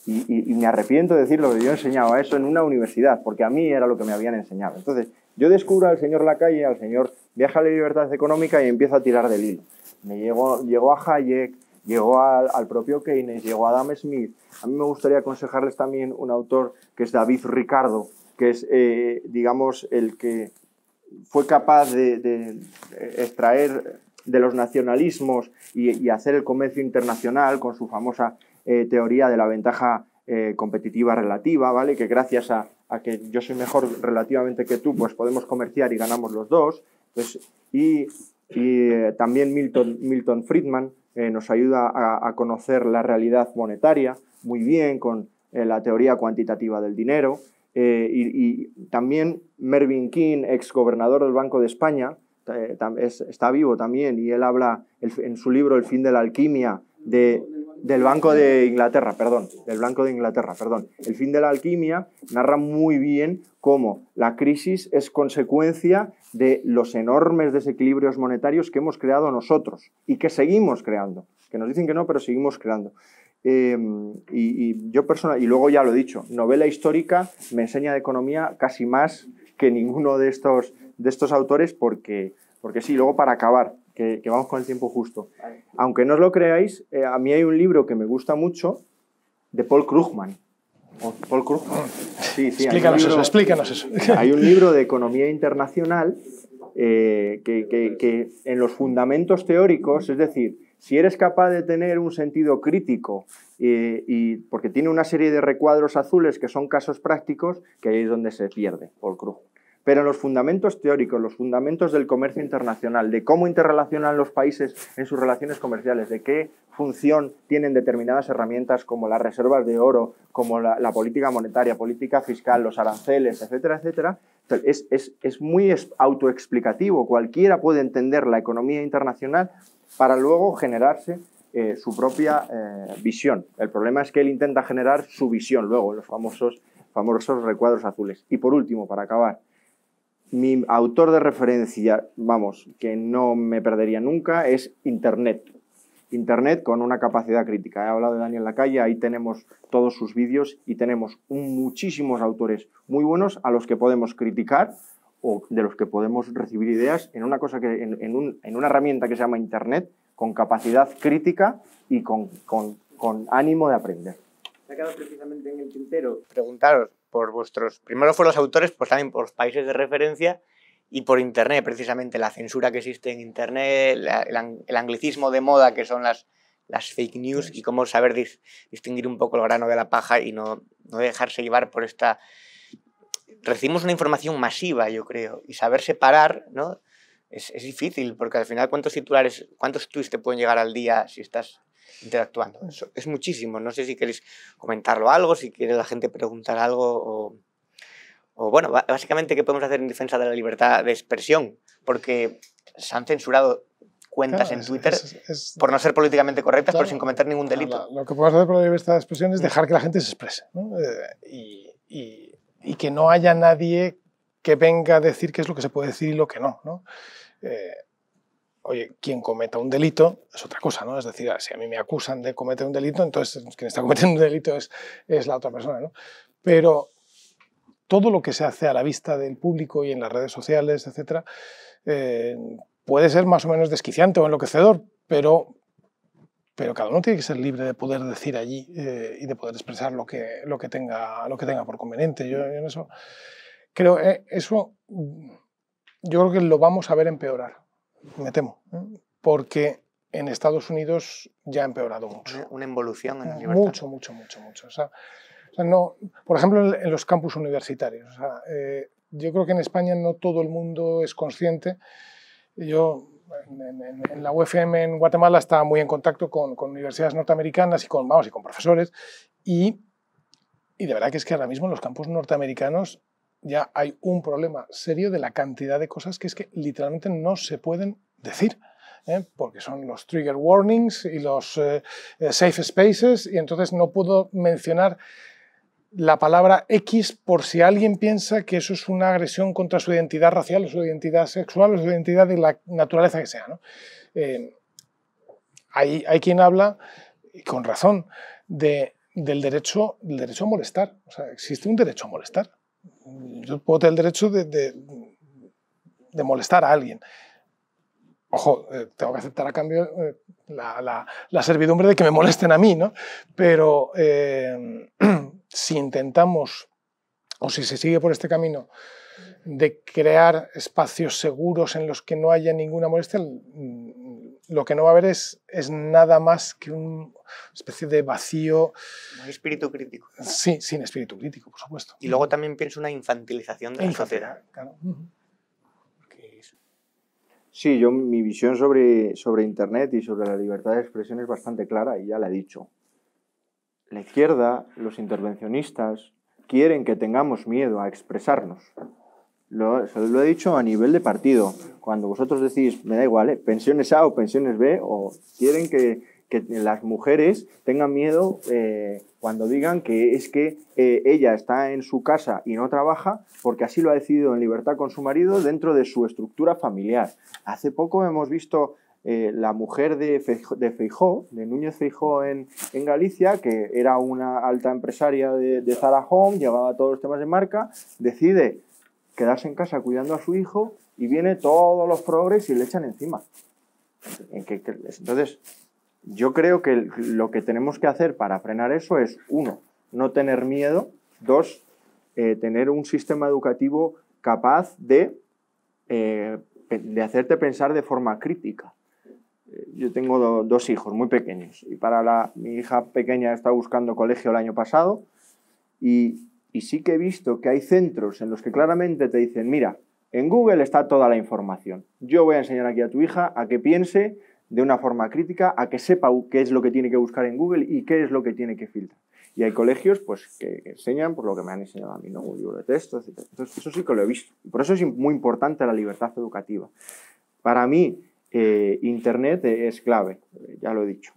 Y me arrepiento de decirlo, que yo enseñaba eso en una universidad, porque a mí era lo que me habían enseñado. Entonces, yo descubro al señor Lacalle, al señor Viaje a la libertad económica y empiezo a tirar del hilo. Llegó a Hayek, llegó al propio Keynes, llegó a Adam Smith. A mí me gustaría aconsejarles también un autor que es David Ricardo, que es, digamos, el que fue capaz de extraer de los nacionalismos y hacer el comercio internacional con su famosa teoría de la ventaja competitiva relativa, ¿vale? Que gracias a que yo soy mejor relativamente que tú, pues podemos comerciar y ganamos los dos. Pues, y también Milton Friedman nos ayuda a conocer la realidad monetaria muy bien con la teoría cuantitativa del dinero. Y también Mervyn King, ex gobernador del Banco de España, está vivo también y él habla en su libro El fin de la alquimia del Banco de Inglaterra, perdón. El fin de la alquimia narra muy bien cómo la crisis es consecuencia de los enormes desequilibrios monetarios que hemos creado nosotros y que seguimos creando, que nos dicen que no, pero seguimos creando. Y luego ya lo he dicho, novela histórica me enseña de economía casi más que ninguno de estos autores porque sí, luego para acabar, que vamos con el tiempo justo. Aunque no os lo creáis, a mí hay un libro que me gusta mucho de Paul Krugman. Sí, explícanos eso. Hay un libro de economía internacional que en los fundamentos teóricos, es decir, si eres capaz de tener un sentido crítico porque tiene una serie de recuadros azules que son casos prácticos, que ahí es donde se pierde Paul Krugman. Pero en los fundamentos teóricos, los fundamentos del comercio internacional, de cómo interrelacionan los países en sus relaciones comerciales, de qué función tienen determinadas herramientas como las reservas de oro, como la política monetaria, política fiscal, los aranceles, etcétera, etcétera, es muy autoexplicativo. Cualquiera puede entender la economía internacional para luego generarse su propia visión. El problema es que él intenta generar su visión luego, los famosos recuadros azules. Y por último, para acabar, mi autor de referencia, que no me perdería nunca, es Internet. Internet con una capacidad crítica. He hablado de Daniel Lacalle, ahí tenemos todos sus vídeos y tenemos muchísimos autores muy buenos a los que podemos criticar o de los que podemos recibir ideas en una herramienta que se llama Internet, con capacidad crítica y con ánimo de aprender. Me ha quedado precisamente en el tintero preguntaros por primero por los autores, pues también por los países de referencia y por Internet, precisamente la censura que existe en Internet, el anglicismo de moda que son las fake news y cómo saber distinguir un poco el grano de la paja y no dejarse llevar por esta... Recibimos una información masiva, yo creo, y saber separar, ¿no? Es difícil, porque al final cuántos tweets te pueden llegar al día si estás interactuando. Eso es muchísimo. No sé si queréis comentarlo algo, si quiere la gente preguntar algo o bueno, básicamente qué podemos hacer en defensa de la libertad de expresión, porque se han censurado cuentas en Twitter por no ser políticamente correctas, pero sin cometer ningún delito. Lo que podemos hacer por la libertad de expresión es dejar que la gente se exprese, ¿no? Y y que no haya nadie que venga a decir qué es lo que se puede decir y lo que no, ¿no? Oye, quien cometa un delito es otra cosa, ¿no? Es decir, si a mí me acusan de cometer un delito, entonces quien está cometiendo un delito es la otra persona, ¿no? Pero todo lo que se hace a la vista del público y en las redes sociales, etcétera, puede ser más o menos desquiciante o enloquecedor, pero cada uno tiene que ser libre de poder decir allí y de poder expresar lo que tenga por conveniente. Yo en eso creo, yo creo que lo vamos a ver empeorar, me temo, porque en Estados Unidos ya ha empeorado mucho. Una involución en la libertad. Mucho. O sea, no, por ejemplo, en los campus universitarios. O sea, yo creo que en España no todo el mundo es consciente. Yo en la UFM en Guatemala estaba muy en contacto con universidades norteamericanas y con profesores y de verdad que es que ahora mismo en los campus norteamericanos ya hay un problema serio de la cantidad de cosas que es que literalmente no se pueden decir, porque son los trigger warnings y los safe spaces, y entonces no puedo mencionar la palabra X por si alguien piensa que eso es una agresión contra su identidad racial o su identidad sexual o su identidad de la naturaleza que sea, ¿no? Hay quien habla, y con razón, del derecho a molestar. O sea, existe un derecho a molestar. Yo puedo tener el derecho de molestar a alguien. Ojo, tengo que aceptar a cambio la servidumbre de que me molesten a mí, ¿no? Pero si intentamos, o si se sigue por este camino, de crear espacios seguros en los que no haya ninguna molestia, lo que no va a haber es nada más que una especie de vacío. Un espíritu crítico. Sí, sin espíritu crítico, por supuesto. Y luego también pienso una infantilización de la sociedad. Claro. Sí, mi visión sobre Internet y sobre la libertad de expresión es bastante clara y ya la he dicho. La izquierda, los intervencionistas, quieren que tengamos miedo a expresarnos. Lo he dicho a nivel de partido. Cuando vosotros decís, me da igual, pensiones A o pensiones B, o quieren que las mujeres tengan miedo cuando digan que es que ella está en su casa y no trabaja porque así lo ha decidido en libertad con su marido dentro de su estructura familiar. Hace poco hemos visto la mujer de Feijóo, de Núñez Feijóo en Galicia, que era una alta empresaria de Zara Home, llevaba todos los temas de marca, decide quedarse en casa cuidando a su hijo y viene todos los progres y le echan encima. Entonces, yo creo que lo que tenemos que hacer para frenar eso es, 1, no tener miedo, 2, tener un sistema educativo capaz de hacerte pensar de forma crítica. Yo tengo 2 hijos muy pequeños y mi hija pequeña está buscando colegio el año pasado y sí que he visto que hay centros en los que claramente te dicen, mira, en Google está toda la información. Yo voy a enseñar aquí a tu hija a que piense de una forma crítica, a que sepa qué es lo que tiene que buscar en Google y qué es lo que tiene que filtrar. Y hay colegios pues, que enseñan por lo que me han enseñado a mí, ¿no? Un libro de textos, etc. Entonces, eso sí que lo he visto. Y por eso es muy importante la libertad educativa. Para mí, Internet es clave, ya lo he dicho.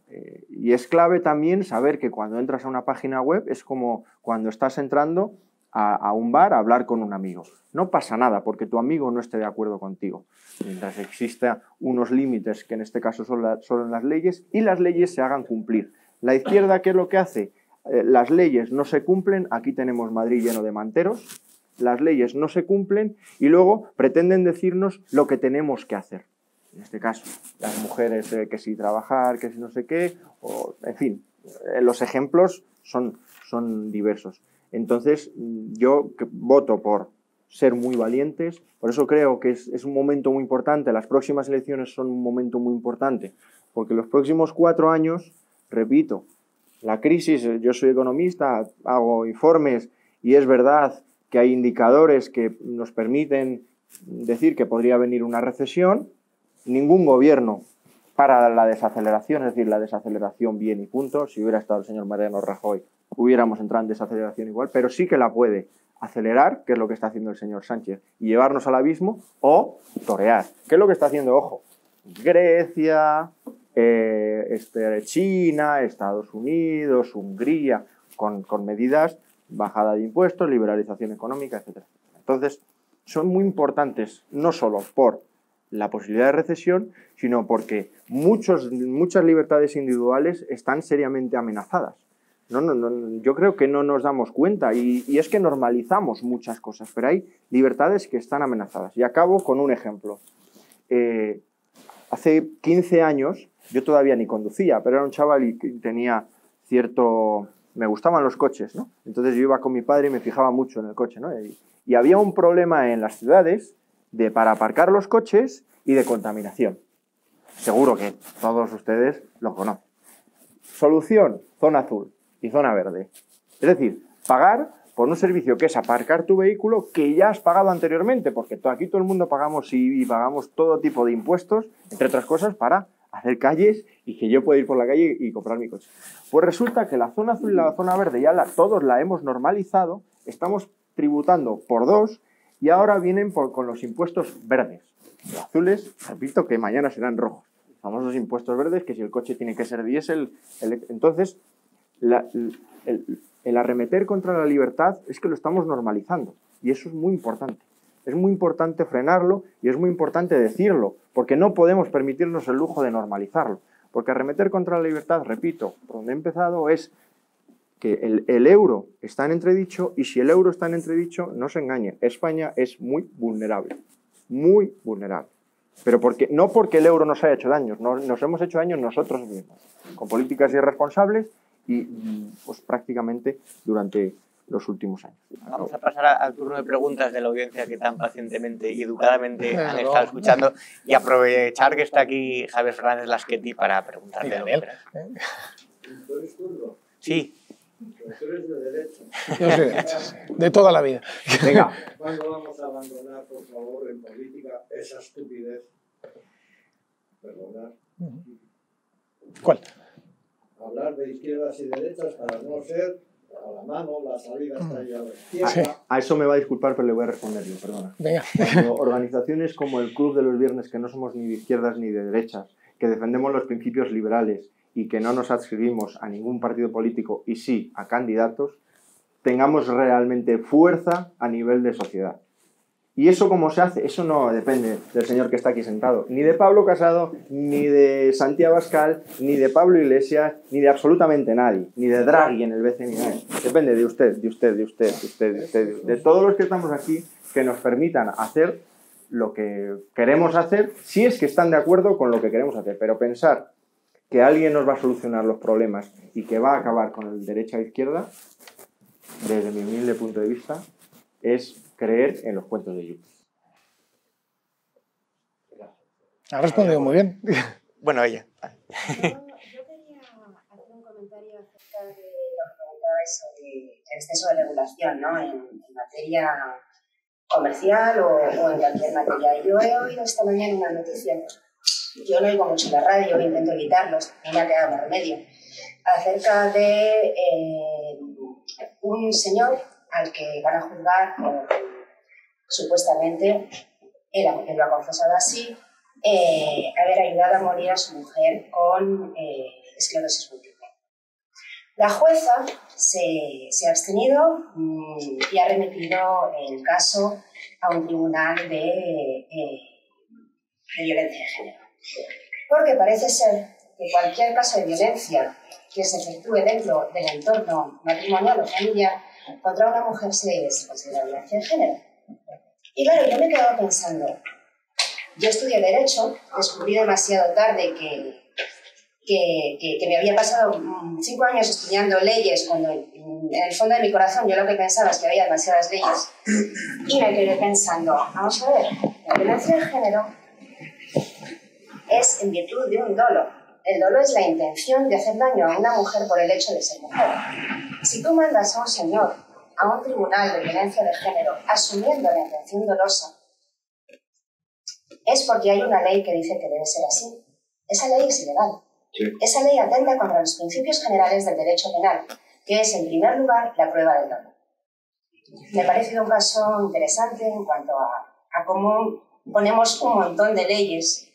Y es clave también saber que cuando entras a una página web es como cuando estás entrando a un bar a hablar con un amigo. No pasa nada porque tu amigo no esté de acuerdo contigo. Mientras existan unos límites, que en este caso son las leyes, y las leyes se hagan cumplir. La izquierda, ¿qué es lo que hace? Las leyes no se cumplen, aquí tenemos Madrid lleno de manteros, las leyes no se cumplen y luego pretenden decirnos lo que tenemos que hacer. En este caso, las mujeres que si trabajar, que si no sé qué, o, en fin, los ejemplos son diversos. Entonces, yo voto por ser muy valientes, por eso creo que es un momento muy importante, las próximas elecciones son un momento muy importante, porque los próximos 4 años, repito, la crisis, yo soy economista, hago informes y es verdad que hay indicadores que nos permiten decir que podría venir una recesión. Ningún gobierno para la desaceleración, es decir, la desaceleración bien y punto. Si hubiera estado el señor Mariano Rajoy, hubiéramos entrado en desaceleración igual, pero sí que la puede acelerar, que es lo que está haciendo el señor Sánchez, y llevarnos al abismo, o torear, que es lo que está haciendo, ojo, Grecia, China, Estados Unidos, Hungría, con medidas bajada de impuestos, liberalización económica, etc. Entonces, son muy importantes no solo por la posibilidad de recesión, sino porque muchas libertades individuales están seriamente amenazadas. Yo creo que no nos damos cuenta y es que normalizamos muchas cosas, pero hay libertades que están amenazadas. Y acabo con un ejemplo. Hace 15 años, yo todavía ni conducía, pero era un chaval y tenía cierto... Me gustaban los coches, ¿no? Entonces yo iba con mi padre y me fijaba mucho en el coche, ¿no? Y había un problema en las ciudades para aparcar los coches y de contaminación. Seguro que todos ustedes lo conocen. Solución, zona azul y zona verde. Es decir, pagar por un servicio que es aparcar tu vehículo que ya has pagado anteriormente, porque aquí todo el mundo pagamos y pagamos todo tipo de impuestos, entre otras cosas, para hacer calles y que yo pueda ir por la calle y comprar mi coche. Pues resulta que la zona azul y la zona verde ya todos la hemos normalizado, estamos tributando por dos y ahora vienen con los impuestos verdes. Los azules, repito, que mañana serán rojos. Los famosos impuestos verdes, que si el coche tiene que ser diésel... Entonces, el arremeter contra la libertad es que lo estamos normalizando y eso es muy importante. Es muy importante frenarlo y es muy importante decirlo, porque no podemos permitirnos el lujo de normalizarlo. Porque arremeter contra la libertad, repito, por donde he empezado, es que el euro está en entredicho y si el euro está en entredicho, no se engañen, España es muy vulnerable. Muy vulnerable. Pero no porque el euro nos haya hecho daño, nos hemos hecho daño nosotros mismos, con políticas irresponsables y pues prácticamente durante los últimos años. Vamos a pasar al turno de preguntas de la audiencia que tan pacientemente y educadamente han estado escuchando y aprovechar que está aquí Javier Fernández Lasqueti para preguntarle lo que quieras. ¿Tú eres zurdo? Sí. Pues tú eres de derecha. Yo soy de derecha, sí. De toda la vida. Venga. ¿Cuándo vamos a abandonar, por favor, en política esa estupidez? Perdonar. ¿Cuál? Hablar de izquierdas y derechas para no ser a la mano, la salida está ahí a la izquierda. Sí. A eso me va a disculpar, pero le voy a responder yo, perdona. Venga. Cuando organizaciones como el Club de los Viernes, que no somos ni de izquierdas ni de derechas, que defendemos los principios liberales y que no nos adscribimos a ningún partido político y sí a candidatos, tengamos realmente fuerza a nivel de sociedad. ¿Y eso cómo se hace? Eso no depende del señor que está aquí sentado, ni de Pablo Casado, ni de Santiago Abascal, ni de Pablo Iglesias, ni de absolutamente nadie, ni de Draghi en el BCE. Depende de usted, de todos los que estamos aquí, que nos permitan hacer lo que queremos hacer, si es que están de acuerdo con lo que queremos hacer. Pero pensar que alguien nos va a solucionar los problemas y que va a acabar con el derecha e izquierda, desde mi humilde punto de vista, es creer en los cuentos de Yupi. Ha respondido muy bien. Bueno, ella. Yo quería hacer un comentario acerca de lo que comentabais sobre el exceso de regulación, ¿no? en materia comercial o en cualquier materia. Yo he oído esta mañana una noticia, yo no oigo mucho la radio, intento evitarlos, no me ha quedado más remedio, acerca de un señor al que van a juzgar por, supuestamente, él lo ha confesado así, haber ayudado a morir a su mujer con esclerosis múltiple. La jueza se ha abstenido y ha remitido el caso a un tribunal de violencia de género. Porque parece ser que cualquier caso de violencia que se efectúe dentro del entorno matrimonial o familiar contra una mujer se considera violencia de género. Y claro, yo me he quedado pensando, yo estudié Derecho, descubrí demasiado tarde que me había pasado 5 años estudiando leyes cuando en el fondo de mi corazón yo lo que pensaba es que había demasiadas leyes y me quedé pensando, vamos a ver, la violencia de género es en virtud de un dolo. El dolo es la intención de hacer daño a una mujer por el hecho de ser mujer. Si tú mandas a un señor a un tribunal de violencia de género asumiendo la intención dolosa, es porque hay una ley que dice que debe ser así. Esa ley es ilegal. Sí. Esa ley atenta contra los principios generales del derecho penal, que es, en primer lugar, la prueba del dolo. Me ha parecido un caso interesante en cuanto a cómo ponemos un montón de leyes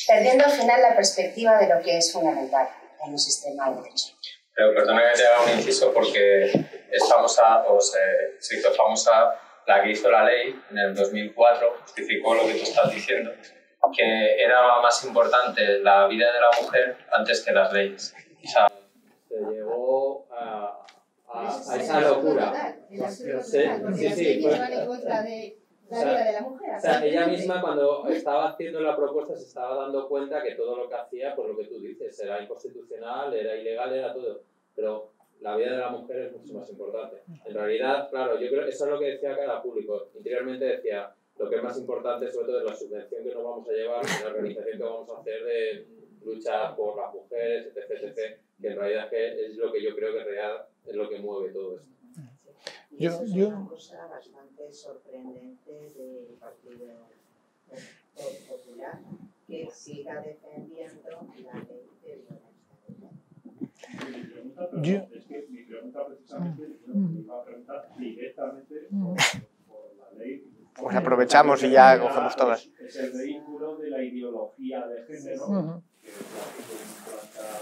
perdiendo al final la perspectiva de lo que es fundamental en un sistema de derecho. Pero perdona que te haga un inciso porque es famosa, se hizo famosa la que hizo la ley en el 2004, justificó lo que tú estás diciendo, que era más importante la vida de la mujer antes que las leyes. O sea, se llegó a esa locura. Sí, la vida de la mujer. O sea, ella misma cuando estaba haciendo la propuesta se estaba dando cuenta que todo lo que hacía, pues lo que tú dices, era inconstitucional, era ilegal, era todo. Pero la vida de la mujer es mucho más importante. En realidad, claro, yo creo que eso es lo que decía cada público. Interiormente decía, lo que es más importante sobre todo es la subvención que nos vamos a llevar, la organización que vamos a hacer de luchar por las mujeres, etc., etc., que en realidad es lo que yo creo que real es lo que mueve todo esto. Eso es una cosa bastante sorprendente del Partido Popular, que siga defendiendo la ley de violencia. Mi pregunta precisamente me iba a preguntar directamente por la ley. Pues aprovechamos y ya cogemos todas. Es el vehículo de la ideología de género, que es la que podemos plantar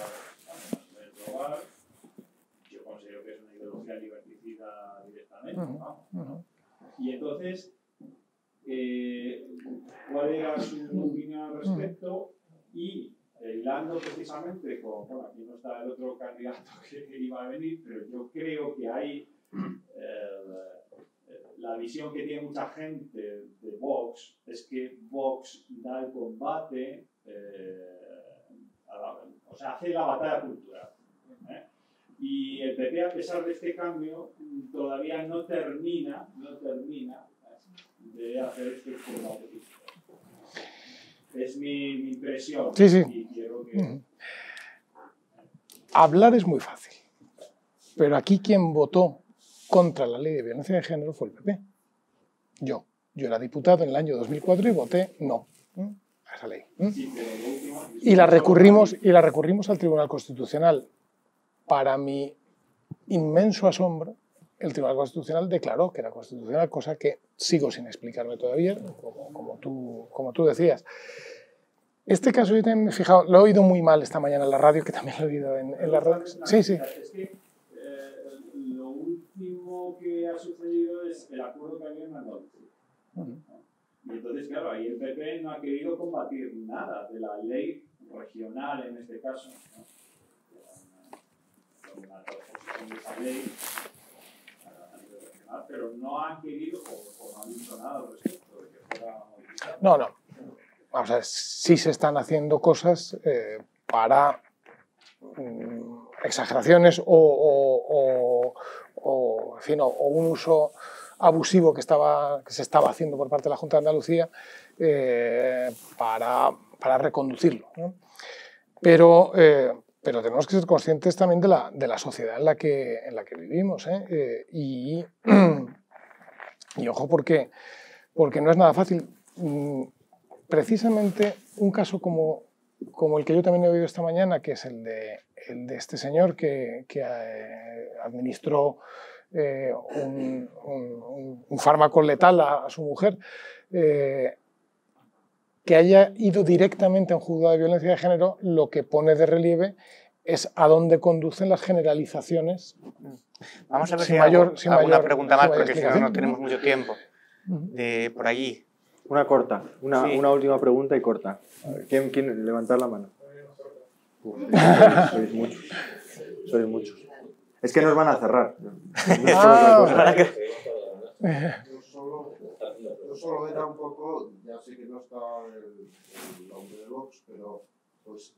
en el global. Yo considero que es una ideología liberticida directamente, ¿no? Y entonces, ¿cuál era su opinión al respecto? Y hilando precisamente con, bueno, aquí no está el otro candidato que iba a venir, pero yo creo que hay la visión que tiene mucha gente de Vox es que Vox da el combate, o sea, hace la batalla cultural. Y el PP, a pesar de este cambio, todavía no termina de hacer este combate. Es mi impresión. Sí, sí. Y quiero que... Hablar es muy fácil, pero aquí quien votó contra la ley de violencia de género fue el PP. Yo era diputado en el año 2004 y voté no a esa ley. Y la recurrimos al Tribunal Constitucional. Para mi inmenso asombro, el Tribunal Constitucional declaró que era constitucional, cosa que sigo sin explicarme todavía, como tú decías. Este caso yo también me he fijado, lo he oído muy mal esta mañana en la radio, que también lo he oído en la radio. Sí, sí. Es que lo último que ha sucedido es el acuerdo que había en Andalucía. Y entonces, claro, ahí el PP no ha querido combatir nada de la ley regional, en este caso, ¿no? Una proposición de esa ley a nivel regional, pero no han querido o no han dicho nada al respecto de que fuera modificado. No. Vamos a ver, sí se están haciendo cosas para exageraciones o un uso abusivo que se estaba haciendo por parte de la Junta de Andalucía para reconducirlo, ¿no? Pero tenemos que ser conscientes también de la sociedad en la que vivimos, y ojo, porque no es nada fácil. Precisamente un caso como el que yo también he oído esta mañana, que es el de este señor que administró un fármaco letal a su mujer, que haya ido directamente a un juzgado de violencia de género, lo que pone de relieve es a dónde conducen las generalizaciones. Vamos a ver si hay alguna pregunta más, porque si no tenemos mucho tiempo. Por allí. Una corta, una última pregunta y corta. ¿Quién levantar la mano? Sois muchos. Es que nos van a cerrar. Yo solo era un poco, ya sé que no está el hombre de Vox, pero pues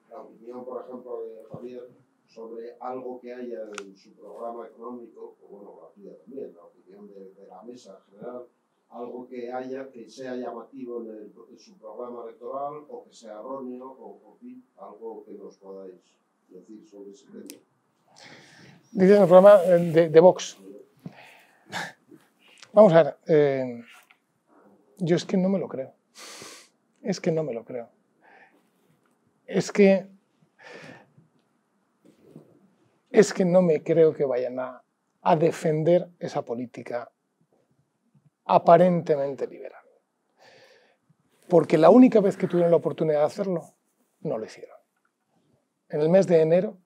la opinión, por ejemplo, de Javier sobre algo que haya en su programa económico, o bueno, la tuya también, la opinión de la mesa en general, algo que haya, que sea llamativo en su programa electoral, o que sea erróneo, o algo que nos podáis decir sobre ese tema. Dice en el programa de Vox. Vamos a ver, yo es que no me lo creo. Es que no me creo que vayan a defender esa política aparentemente liberal. Porque la única vez que tuvieron la oportunidad de hacerlo, no lo hicieron. En el mes de enero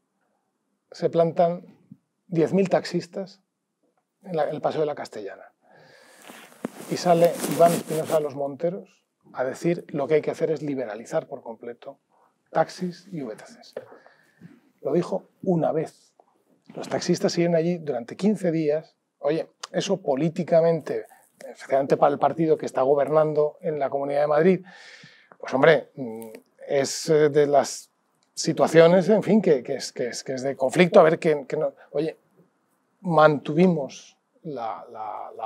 se plantan 10.000 taxistas en el Paseo de la Castellana. Y sale Iván Espinosa de los Monteros a decir lo que hay que hacer es liberalizar por completo taxis y VTCs. Lo dijo una vez. Los taxistas siguen allí durante 15 días. Oye, eso políticamente, especialmente para el partido que está gobernando en la Comunidad de Madrid, pues hombre, es de las situaciones, en fin, que es de conflicto. A ver, no, oye, mantuvimos la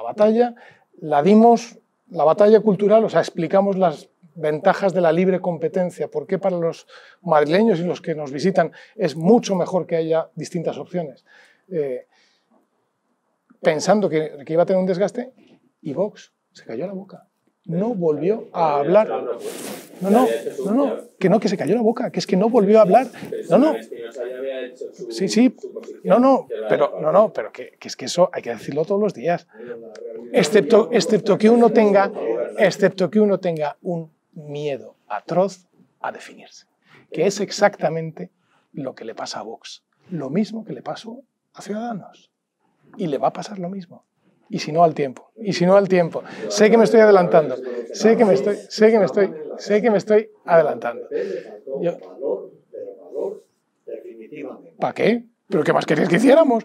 batalla, la dimos, la batalla cultural, o sea, explicamos las ventajas de la libre competencia, por qué para los madrileños y los que nos visitan es mucho mejor que haya distintas opciones. Pensando que iba a tener un desgaste, y Vox se cayó la boca. No volvió a hablar. No, que se cayó la boca, que es que no volvió a hablar. No. Sí, pero que es que eso hay que decirlo todos los días. Excepto que uno tenga un miedo atroz a definirse, que es exactamente lo que le pasa a Vox, lo mismo que le pasó a Ciudadanos, y le va a pasar lo mismo. Y si no al tiempo. Sé que me estoy adelantando. Sé que me estoy adelantando. ¿Para qué? ¿Pero qué más querías que hiciéramos?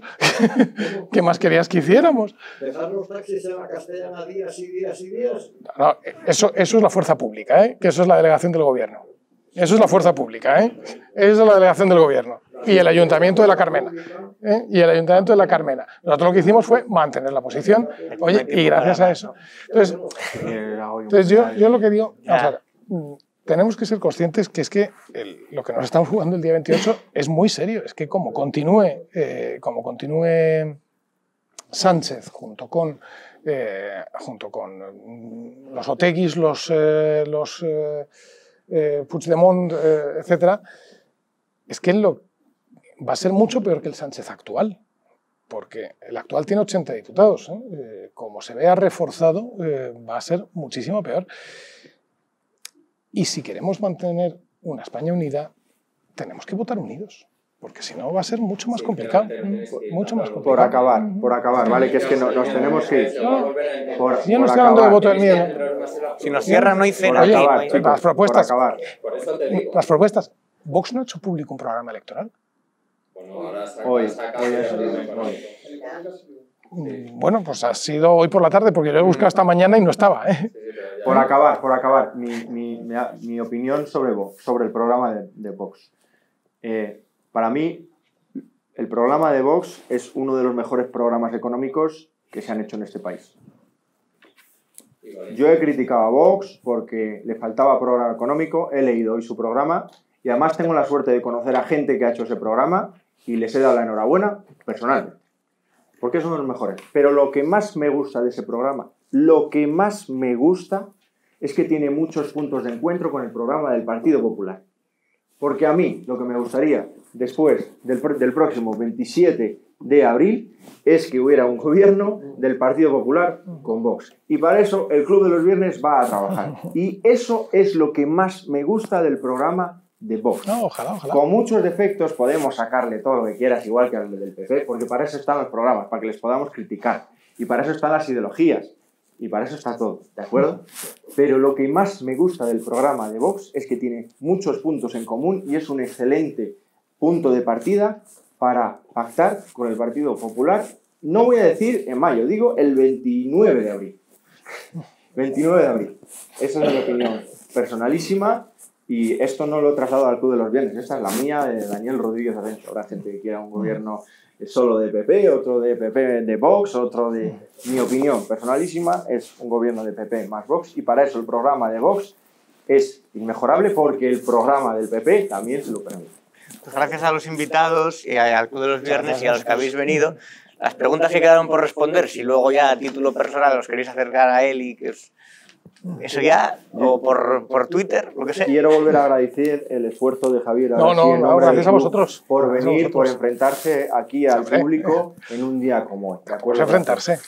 ¿Qué más querías que hiciéramos? ¿Dejar los taxis en la Castellana días y días y días? No, eso es la fuerza pública, ¿eh? Que eso es la delegación del gobierno. Eso es la fuerza pública, ¿eh? Esa es la delegación del gobierno. Y el Ayuntamiento de la Carmena. Nosotros lo que hicimos fue mantener la posición. Oye, y gracias a eso. Entonces yo lo que digo, vamos a ver, tenemos que ser conscientes que es que lo que nos estamos jugando el día 28 es muy serio. Es que como continúe Sánchez junto con los Oteguis, los Puigdemont, etcétera, es que va a ser mucho peor que el Sánchez actual, porque el actual tiene 80 diputados. Como se vea reforzado, va a ser muchísimo peor. Y si queremos mantener una España unida, tenemos que votar unidos, porque si no va a ser mucho más complicado. Por acabar, ¿vale? Que es que nos tenemos que ir. Yo no estoy hablando de voto del miedo. Si nos cierran, no hay cena. Las propuestas. ¿Vox no ha hecho público un programa electoral? Bueno, pues ha sido hoy por la tarde, porque yo lo he buscado esta mañana y no estaba. Por acabar, mi opinión sobre el programa de Vox. Para mí, el programa de Vox es uno de los mejores programas económicos que se han hecho en este país. Yo he criticado a Vox porque le faltaba programa económico, he leído hoy su programa y además tengo la suerte de conocer a gente que ha hecho ese programa y les he dado la enhorabuena personalmente, porque es uno de los mejores. Pero lo que más me gusta de ese programa, es que tiene muchos puntos de encuentro con el programa del Partido Popular. Porque a mí lo que me gustaría después del próximo 27 de abril es que hubiera un gobierno del Partido Popular con Vox. Y para eso el Club de los Viernes va a trabajar. Y eso es lo que más me gusta del programa de Vox. No, ojalá. Con muchos defectos podemos sacarle todo lo que quieras, igual que al del PP, porque para eso están los programas, para que les podamos criticar. Y para eso están las ideologías. Y para eso está todo, ¿de acuerdo? Pero lo que más me gusta del programa de Vox es que tiene muchos puntos en común y es un excelente punto de partida para pactar con el Partido Popular. No voy a decir en mayo, digo el 29 de abril. 29 de abril. Esa es mi opinión personalísima y esto no lo he trasladado al Club de los Viernes. Esta es la mía, de Daniel Rodríguez Asencio. Habrá gente que quiera un gobierno solo de PP, otro de PP de Vox, otro de... Mi opinión personalísima es un gobierno de PP más Vox y para eso el programa de Vox es inmejorable porque el programa del PP también se lo permite. Pues gracias a los invitados y al Club de los Viernes y a los que habéis venido. Las preguntas que quedaron por responder, si luego ya a título personal os queréis acercar a él y que os... Eso ya, o por Twitter, lo que sea. Quiero volver a agradecer el esfuerzo de Javier. No, gracias a vosotros. Por venir, por enfrentarse aquí al público en un día como este. Pues enfrentarse.